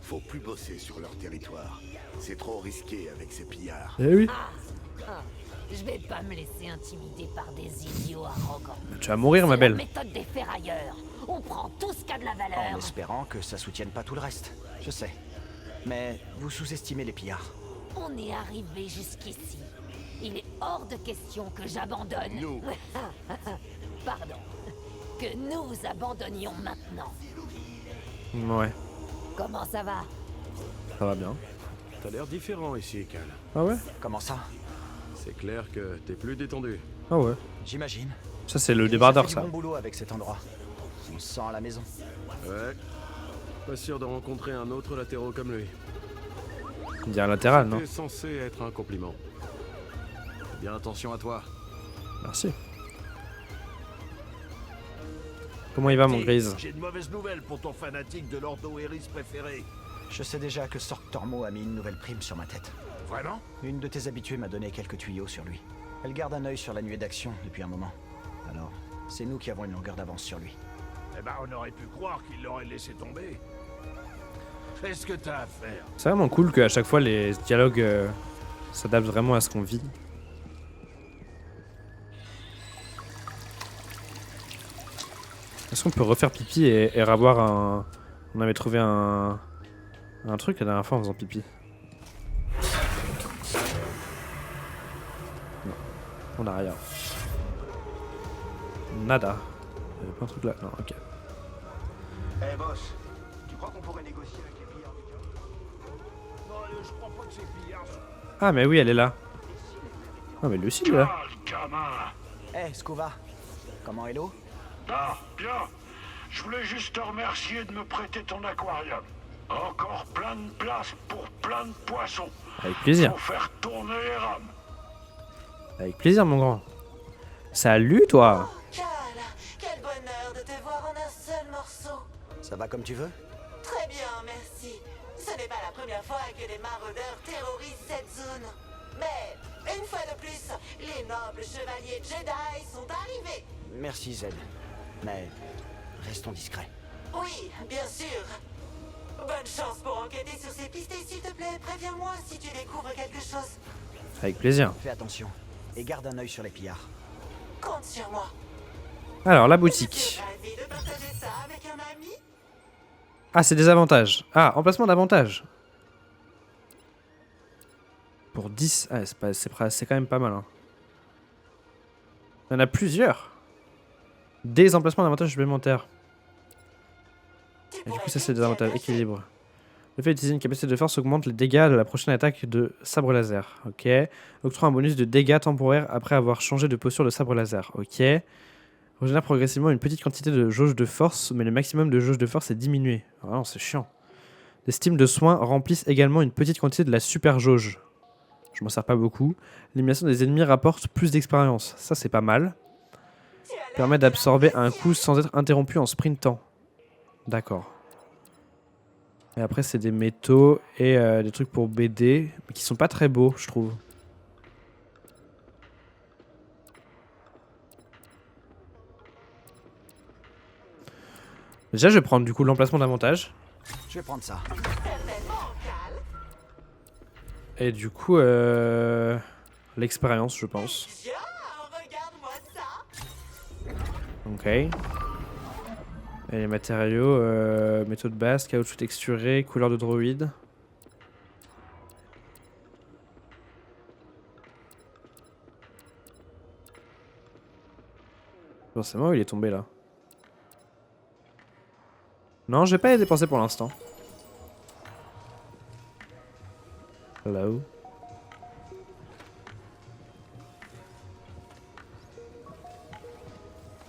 Faut plus bosser sur leur territoire. C'est trop risqué avec ces pillards. Eh oui. Je vais pas me laisser intimider par des idiots arrogants. Tu vas mourir, ma belle. C'est la méthode des ferrailleurs. On prend tout ce qui a de la valeur. En espérant que ça soutienne pas tout le reste. Je sais. Mais vous sous-estimez les pillards. On est arrivé jusqu'ici. Il est hors de question que j'abandonne. Nous. Pardon. Que nous abandonnions maintenant. Ouais, Comment ça va? ça va bien. T'as l'air différent ici, Cal. Ah ouais? Comment ça? C'est clair que t'es plus détendu. Ah ouais. J'imagine. Ça, c'est le Ça débardeur, fait ça. du bon boulot avec cet endroit. On se sent à la maison. Ouais. Pas sûr de rencontrer un autre latéraux comme lui. On dirait un latéral, non? C'est censé être un compliment. Fais bien attention à toi. Merci. Comment il va, mon Grise? J'ai de mauvaises nouvelles pour ton fanatique de l'Ordo Eris préféré. Je sais déjà que Sorc Tormo a mis une nouvelle prime sur ma tête. Vraiment? Une de tes habituées m'a donné quelques tuyaux sur lui. Elle garde un œil sur la nuée d'action depuis un moment. Alors, c'est nous qui avons une longueur d'avance sur lui. Eh ben, on aurait pu croire qu'il l'aurait laissé tomber. Fais ce que t'as à faire. C'est vraiment cool qu'à chaque fois les dialogues s'adaptent vraiment à ce qu'on vit. Est-ce qu'on peut refaire pipi et avoir un... On avait trouvé un truc la dernière fois en faisant pipi. Non. On a rien. Nada. Il y avait pas un truc là. Non, ok. Eh boss, tu crois qu'on pourrait négocier avec les pillards du cœur? Non, je crois pas que ces pillards sont... Ah mais oui, elle est là. Ah mais lui aussi il est là. Eh, Scuba. Comment est l'eau? Ah, bien. Je voulais juste te remercier de me prêter ton aquarium. Encore plein de place pour plein de poissons. Avec plaisir. Pour faire tourner les rames. Avec plaisir, mon grand. Salut, toi. Cal, quel bonheur de te voir en un seul morceau. Ça va comme tu veux? Très bien, merci. Ce n'est pas la première fois que les maraudeurs terrorisent cette zone. Mais, une fois de plus, les nobles chevaliers Jedi sont arrivés. Merci, Zed. Mais restons discrets. Oui, bien sûr. Bonne chance pour enquêter sur ces pistes et s'il te plaît, préviens-moi si tu découvres quelque chose. Avec plaisir. Fais attention et garde un œil sur les pillards. Compte sur moi. Alors, la boutique. Ravi de partager ça avec un ami. Ah, c'est des avantages. Ah, emplacement d'avantages. Pour 10. Ah, c'est quand même pas mal. Hein. Il y en a plusieurs. Des emplacements d'avantages supplémentaires. Et du coup, ça, c'est des avantages. Équilibre. Le fait d'utiliser une capacité de force augmente les dégâts de la prochaine attaque de sabre laser. Ok. Octroie un bonus de dégâts temporaires après avoir changé de posture de sabre laser. Ok. Régénère progressivement une petite quantité de jauge de force, mais le maximum de jauge de force est diminué. Ah non, c'est chiant. Les stimes de soins remplissent également une petite quantité de la super jauge. Je m'en sers pas beaucoup. L'élimination des ennemis rapporte plus d'expérience. Ça, c'est pas mal. Permet d'absorber un coup sans être interrompu en sprintant. D'accord. Et après, c'est des métaux et des trucs pour BD, mais qui sont pas très beaux, je trouve. Déjà, je vais prendre du coup l'emplacement d'avantage. Je vais prendre ça. Et du coup, l'expérience, je pense. Ok. Et les matériaux, métaux de base, caoutchouc texturé, couleur de droïde. Forcément, il est tombé là. Non, je vais pas les dépenser pour l'instant. Hello.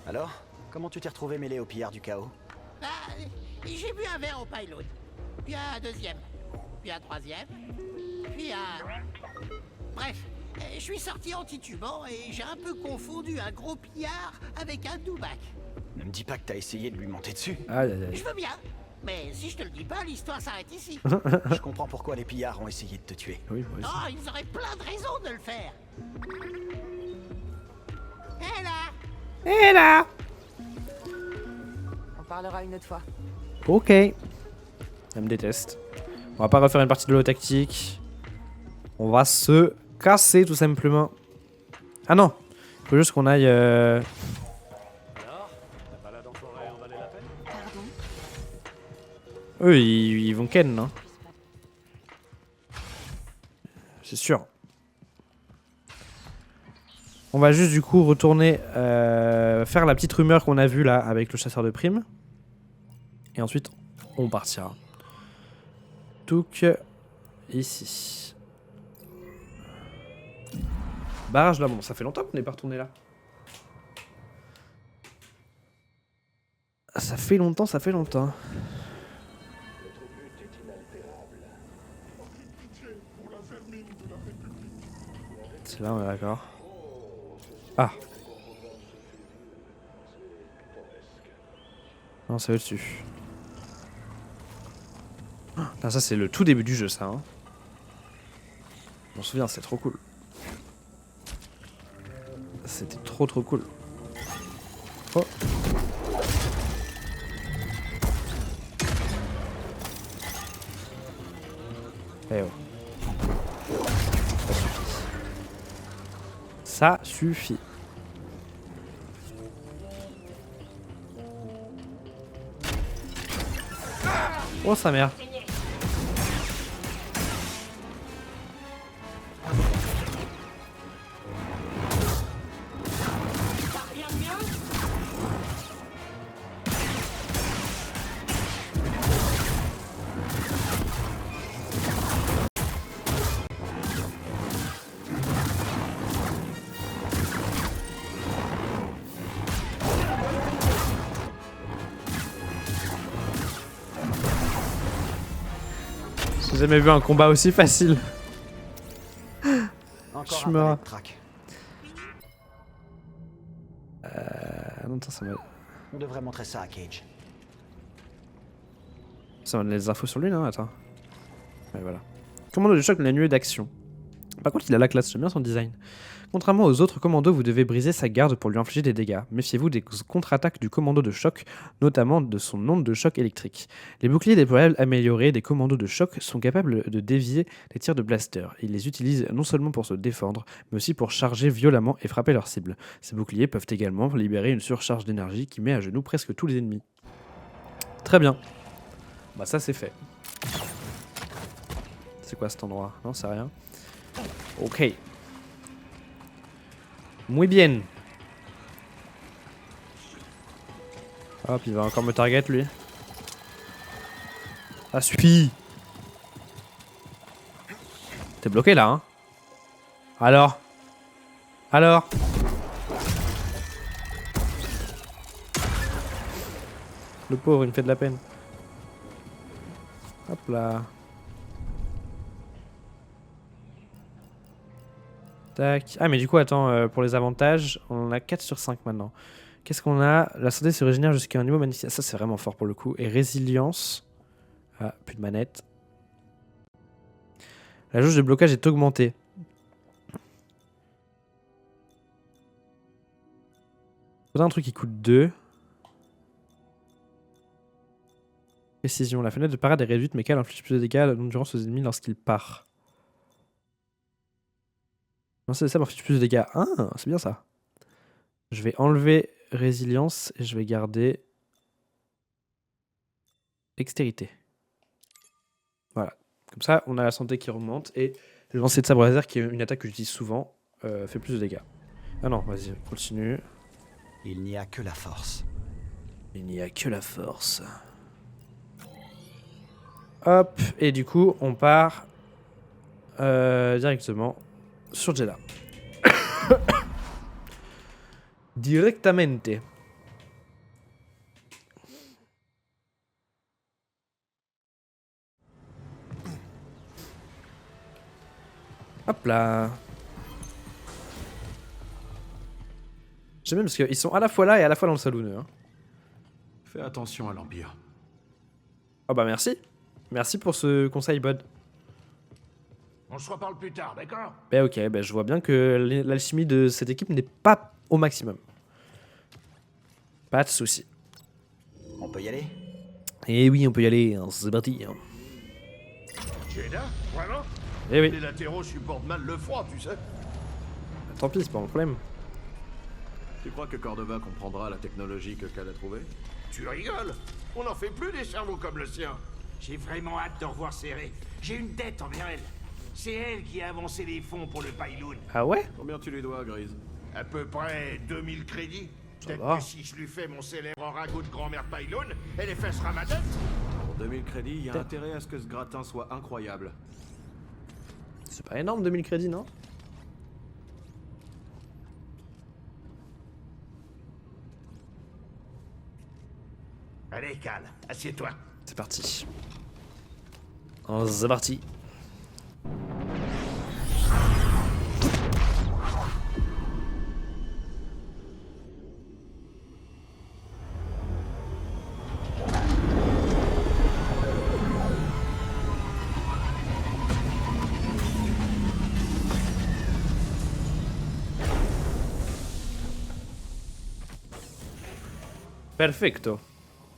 Alors, comment tu t'es retrouvé mêlé au pillard du chaos? Ah, j'ai bu un verre au pylône, puis un deuxième, puis un troisième, puis un... Bref, je suis sorti en titubant et j'ai un peu confondu un gros pillard avec un doubac. Ne me dis pas que t'as essayé de lui monter dessus. Aïe aïe aïe. Je veux bien, mais si je te le dis pas, l'histoire s'arrête ici. Je comprends pourquoi les pillards ont essayé de te tuer. Oui, moi aussi. Oh, ils auraient plein de raisons de le faire. Hé là! Et là! On parlera une autre fois. Ok. Elle me déteste. On va pas refaire une partie de l'holotactique. On va se casser tout simplement. Ah non! Faut juste qu'on aille... Alors, la balade en forêt en valait la peine? Pardon? Eux, ils vont ken, non? C'est sûr. On va juste du coup retourner faire la petite rumeur qu'on a vue là avec le chasseur de primes. Et ensuite, on partira. Donc, ici. Barrage là, bon, ça fait longtemps qu'on n'est pas retourné là. Ça fait longtemps, ça fait longtemps. C'est là, on est d'accord. Ah. Non, c'est au-dessus. Ah, ça, c'est le tout début du jeu, ça. Hein. Je m'en souviens, c'est trop cool. C'était trop cool. Oh. Eh oh. Ça suffit. Oh sa mère. J'ai jamais vu un combat aussi facile. Encore Je meurs. track. Non, attends, ça m'a... On devrait montrer ça à Cage. Ça m'a donné des infos sur lui, non? Attends. Ouais, voilà. Commando de choc de la nuée d'action. Par contre, il a la classe, j'aime bien son design. Contrairement aux autres commandos, vous devez briser sa garde pour lui infliger des dégâts. Méfiez-vous des contre-attaques du commando de choc, notamment de son onde de choc électrique. Les boucliers déployables améliorés des commandos de choc sont capables de dévier les tirs de blaster. Ils les utilisent non seulement pour se défendre, mais aussi pour charger violemment et frapper leur cible. Ces boucliers peuvent également libérer une surcharge d'énergie qui met à genoux presque tous les ennemis. Très bien. Bah ça c'est fait. C'est quoi cet endroit? Non, c'est rien. Ok. Muy bien. Hop, il va encore me target lui. Ça suffit. T'es bloqué là, hein? Alors? Le pauvre, il me fait de la peine. Hop là. Tac. Ah mais du coup attends, pour les avantages, on en a 4 sur 5 maintenant. Qu'est-ce qu'on a? La santé se régénère jusqu'à un niveau magnifique. Ça c'est vraiment fort pour le coup. Et résilience. Ah, plus de manette. La jauge de blocage est augmentée. Faudrait un truc qui coûte 2. Précision. La fenêtre de parade est réduite mais qu'elle inflige plus de dégâts d'endurance aux ennemis lorsqu'il part. Non, c'est ça, m'inflige plus de dégâts. Ah, c'est bien ça. Je vais enlever résilience et je vais garder dextérité. Voilà. Comme ça, on a la santé qui remonte et le lancer de sabre laser, qui est une attaque que j'utilise souvent, fait plus de dégâts. Ah non, vas-y, continue. Il n'y a que la force. Il n'y a que la force. Hop, et du coup, on part directement sur Jeddah. Directamente. Hop là. J'aime bien parce qu'ils sont à la fois là et à la fois dans le saloon. Hein. Fais attention à l'Empire. Oh bah merci. Merci pour ce conseil, Bod. On se reparle plus tard, d'accord? Bah ok, bah je vois bien que l'alchimie de cette équipe n'est pas au maximum. Pas de soucis. On peut y aller? Et oui, on peut y aller, hein, c'est parti. Hein. Jeddah? Vraiment? Eh oui. Les latéraux supportent mal le froid, tu sais. Tant pis, c'est pas mon problème. Tu crois que Cordova comprendra la technologie que Cal a trouvée? Tu rigoles? On n'en fait plus des cerveaux comme le sien. J'ai vraiment hâte de revoir Céré. J'ai une dette envers elle. C'est elle qui a avancé les fonds pour le Pyloon. Ah ouais? Combien tu lui dois, Grise? À peu près 2000 crédits. Peut-être va. que si je lui fais mon célèbre ragoût de grand-mère Pyloon, elle effacera ma dette. Pour 2000 crédits, il y a intérêt à ce que ce gratin soit incroyable. C'est pas énorme, 2000 crédits, non? Allez, Cal, assieds-toi. C'est parti. Oh, c'est parti. Perfecto.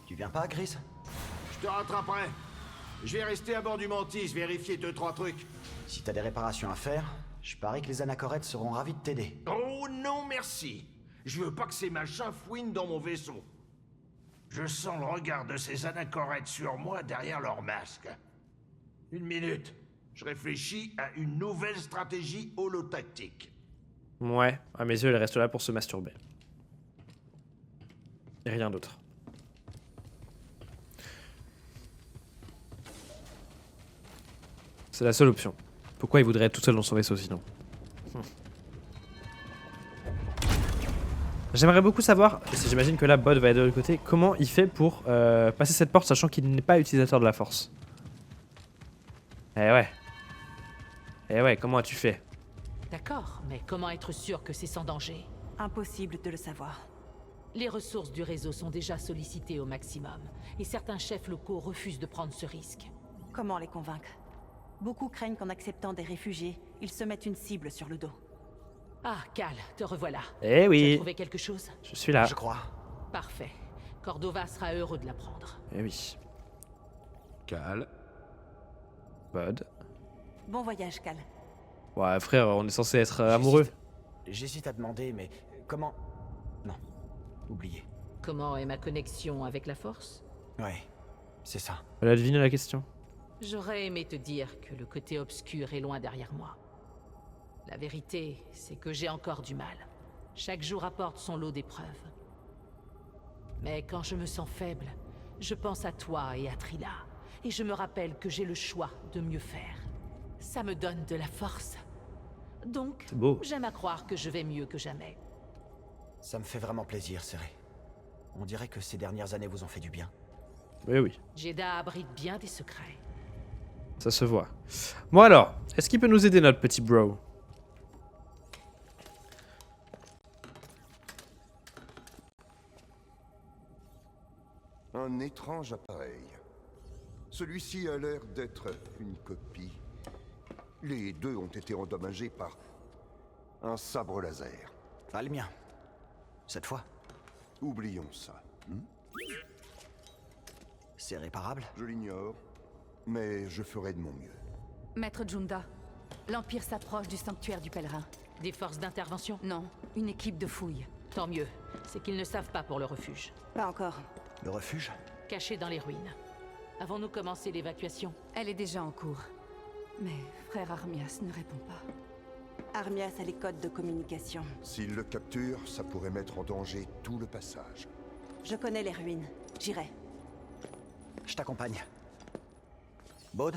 Tu viens pas, Gris? Je te rattraperai. Je vais rester à bord du Mantis, vérifier 2-3 trucs. Si t'as des réparations à faire, je parie que les anachorètes seront ravis de t'aider. Oh non, merci. Je veux pas que ces machins fouinent dans mon vaisseau. Je sens le regard de ces anachorètes sur moi derrière leur masque. Une minute. Je réfléchis à une nouvelle stratégie holotactique. Ouais, à mes yeux, elle reste là pour se masturber. Et rien d'autre. C'est la seule option. Pourquoi il voudrait être tout seul dans son vaisseau sinon? J'aimerais beaucoup savoir, si j'imagine que là Bod va être de l'autre côté, comment il fait pour passer cette porte sachant qu'il n'est pas utilisateur de la force. Eh ouais. Eh ouais, comment as-tu fait? D'accord, mais comment être sûr que c'est sans danger? Impossible de le savoir. Les ressources du réseau sont déjà sollicitées au maximum, et certains chefs locaux refusent de prendre ce risque. Comment les convaincre? Beaucoup craignent qu'en acceptant des réfugiés, ils se mettent une cible sur le dos. Ah, Cal, te revoilà. Eh oui. Tu as trouvé quelque chose? Je suis là. Je crois. Parfait. Cordova sera heureux de l'apprendre. Eh oui. Cal. Bod. Bon voyage, Cal. Ouais, frère, on est censé être amoureux. J'hésite à demander, mais comment... Non, oubliez. Comment est ma connexion avec la Force? Ouais, c'est ça. Elle a deviné la question. J'aurais aimé te dire que le côté obscur est loin derrière moi. La vérité, c'est que j'ai encore du mal. Chaque jour apporte son lot d'épreuves. Mais quand je me sens faible, je pense à toi et à Trilla. Et je me rappelle que j'ai le choix de mieux faire. Ça me donne de la force. Donc, j'aime à croire que je vais mieux que jamais. Ça me fait vraiment plaisir, Céré. On dirait que ces dernières années vous ont fait du bien. Oui, oui. Jeddah abrite bien des secrets. Ça se voit. Bon alors, est-ce qu'il peut nous aider notre petit bro? Un étrange appareil. Celui-ci a l'air d'être une copie. Les deux ont été endommagés par un sabre laser. Pas le mien. Cette fois. Oublions ça. C'est réparable? Je l'ignore, mais je ferai de mon mieux. Maître Junda, l'Empire s'approche du sanctuaire du pèlerin. Des forces d'intervention? Non, une équipe de fouilles. Tant mieux. C'est qu'ils ne savent pas pour le refuge. Pas encore. Le refuge? Caché dans les ruines. Avons-nous commencé l'évacuation? Elle est déjà en cours. Mais frère Armias ne répond pas. Armias a les codes de communication. S'il le capture, ça pourrait mettre en danger tout le passage. Je connais les ruines. J'irai. Je t'accompagne. Bod,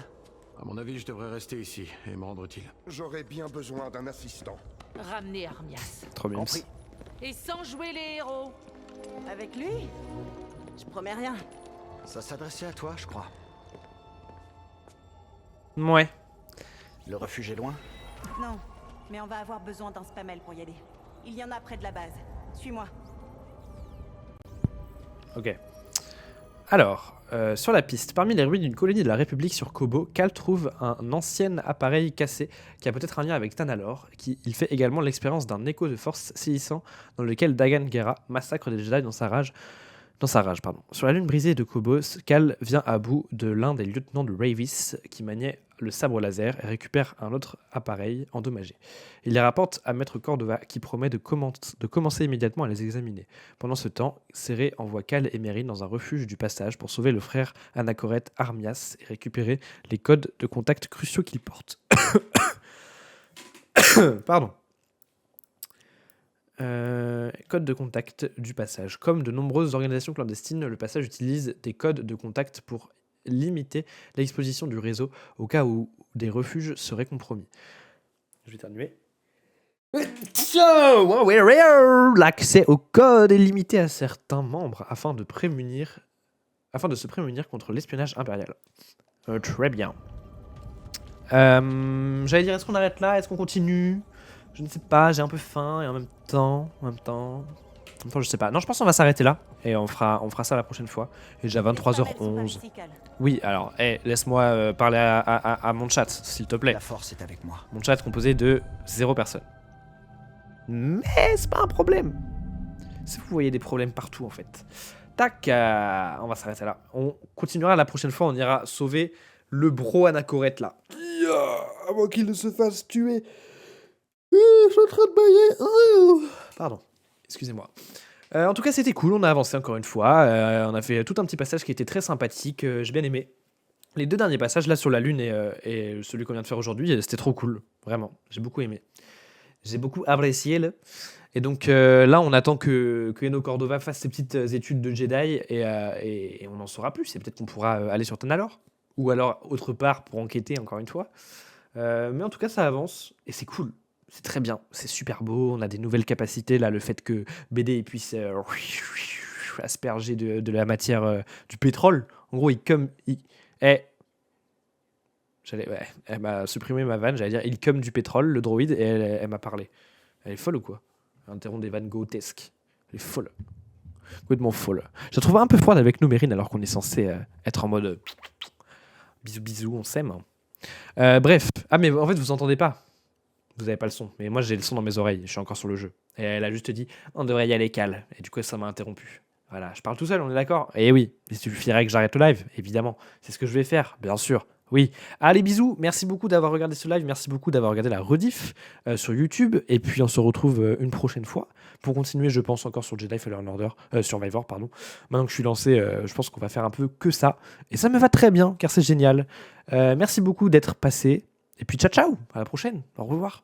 À mon avis, je devrais rester ici et me rendre utile. J'aurais bien besoin d'un assistant. Ramenez Armias. Trop bien. Et sans jouer les héros. Avec lui? Je promets rien. Ça s'adressait à toi, je crois. Ouais. Le refuge est loin? Non, mais on va avoir besoin d'un spamel pour y aller. Il y en a près de la base. Suis-moi. Ok. Alors, sur la piste, parmi les ruines d'une colonie de la République sur Kobo, Cal trouve un ancien appareil cassé qui a peut-être un lien avec Tanalorr. Il fait également l'expérience d'un écho de force saisissant dans lequel Dagan Gera massacre des Jedi dans sa rage. Sur la lune brisée de Kobos, Cal vient à bout de l'un des lieutenants de Ravis qui maniait le sabre laser et récupère un autre appareil endommagé. Il les rapporte à Maître Cordova qui promet de commencer immédiatement à les examiner. Pendant ce temps, Céré envoie Cal et Meryn dans un refuge du passage pour sauver le frère Anachoret Armias et récupérer les codes de contact cruciaux qu'il porte. Pardon. Code de contact du passage. Comme de nombreuses organisations clandestines, le passage utilise des codes de contact pour limiter l'exposition du réseau au cas où des refuges seraient compromis. Je vais éternuer. L'accès au code est limité à certains membres afin de se prémunir contre l'espionnage impérial. Très bien. J'allais dire, est-ce qu'on arrête là? Est-ce qu'on continue? Je ne sais pas, j'ai un peu faim et en même temps, je sais pas. Non, je pense qu'on va s'arrêter là et on fera ça la prochaine fois. Et déjà 23h11. Oui, alors, laisse-moi parler à mon chat, s'il te plaît. La force est avec moi. Mon chat composé de 0 personnes. Mais c'est pas un problème. Si vous voyez des problèmes partout, en fait. Tac, on va s'arrêter là. On continuera la prochaine fois, on ira sauver le bro Anachoret là. Avant qu'il ne se fasse tuer. Je suis en train de bailler. Pardon, excusez-moi. En tout cas, c'était cool, on a avancé encore une fois. On a fait tout un petit passage qui était très sympathique, j'ai bien aimé. Les 2 derniers passages, là sur la Lune et celui qu'on vient de faire aujourd'hui, c'était trop cool, vraiment, j'ai beaucoup aimé. J'ai beaucoup apprécié. Et donc là, on attend que Eno Cordova fasse ses petites études de Jedi et on en saura plus. Et peut-être qu'on pourra aller sur Tanalorr ou alors autre part pour enquêter encore une fois. Mais en tout cas, ça avance et c'est cool. C'est très bien, c'est super beau, on a des nouvelles capacités, là, le fait que BD puisse asperger de la matière, du pétrole. En gros, elle m'a supprimé ma vanne, j'allais dire, il comme du pétrole, le droïde, et elle m'a parlé. Elle est folle ou quoi? Elle interrompt des vannes grotesques. Elle est folle. Complètement folle. Je la trouve un peu froide avec nous, Meryn, alors qu'on est censé être en mode bisous bisous, on s'aime. Bref, mais en fait, vous entendez pas. Vous avez pas le son, mais moi j'ai le son dans mes oreilles, je suis encore sur le jeu. Et elle a juste dit, on devrait y aller Cal. Et du coup ça m'a interrompu. Voilà, je parle tout seul, on est d'accord? Et oui, il suffirait que j'arrête le live, évidemment. C'est ce que je vais faire, bien sûr. Oui. Allez, bisous, merci beaucoup d'avoir regardé ce live, merci beaucoup d'avoir regardé la rediff sur YouTube. Et puis on se retrouve une prochaine fois pour continuer, je pense, encore sur Jedi Fallen Order, Survivor, pardon. Maintenant que je suis lancé, je pense qu'on va faire un peu que ça. Et ça me va très bien, car c'est génial. Merci beaucoup d'être passé. Et puis ciao ciao, à la prochaine, au revoir.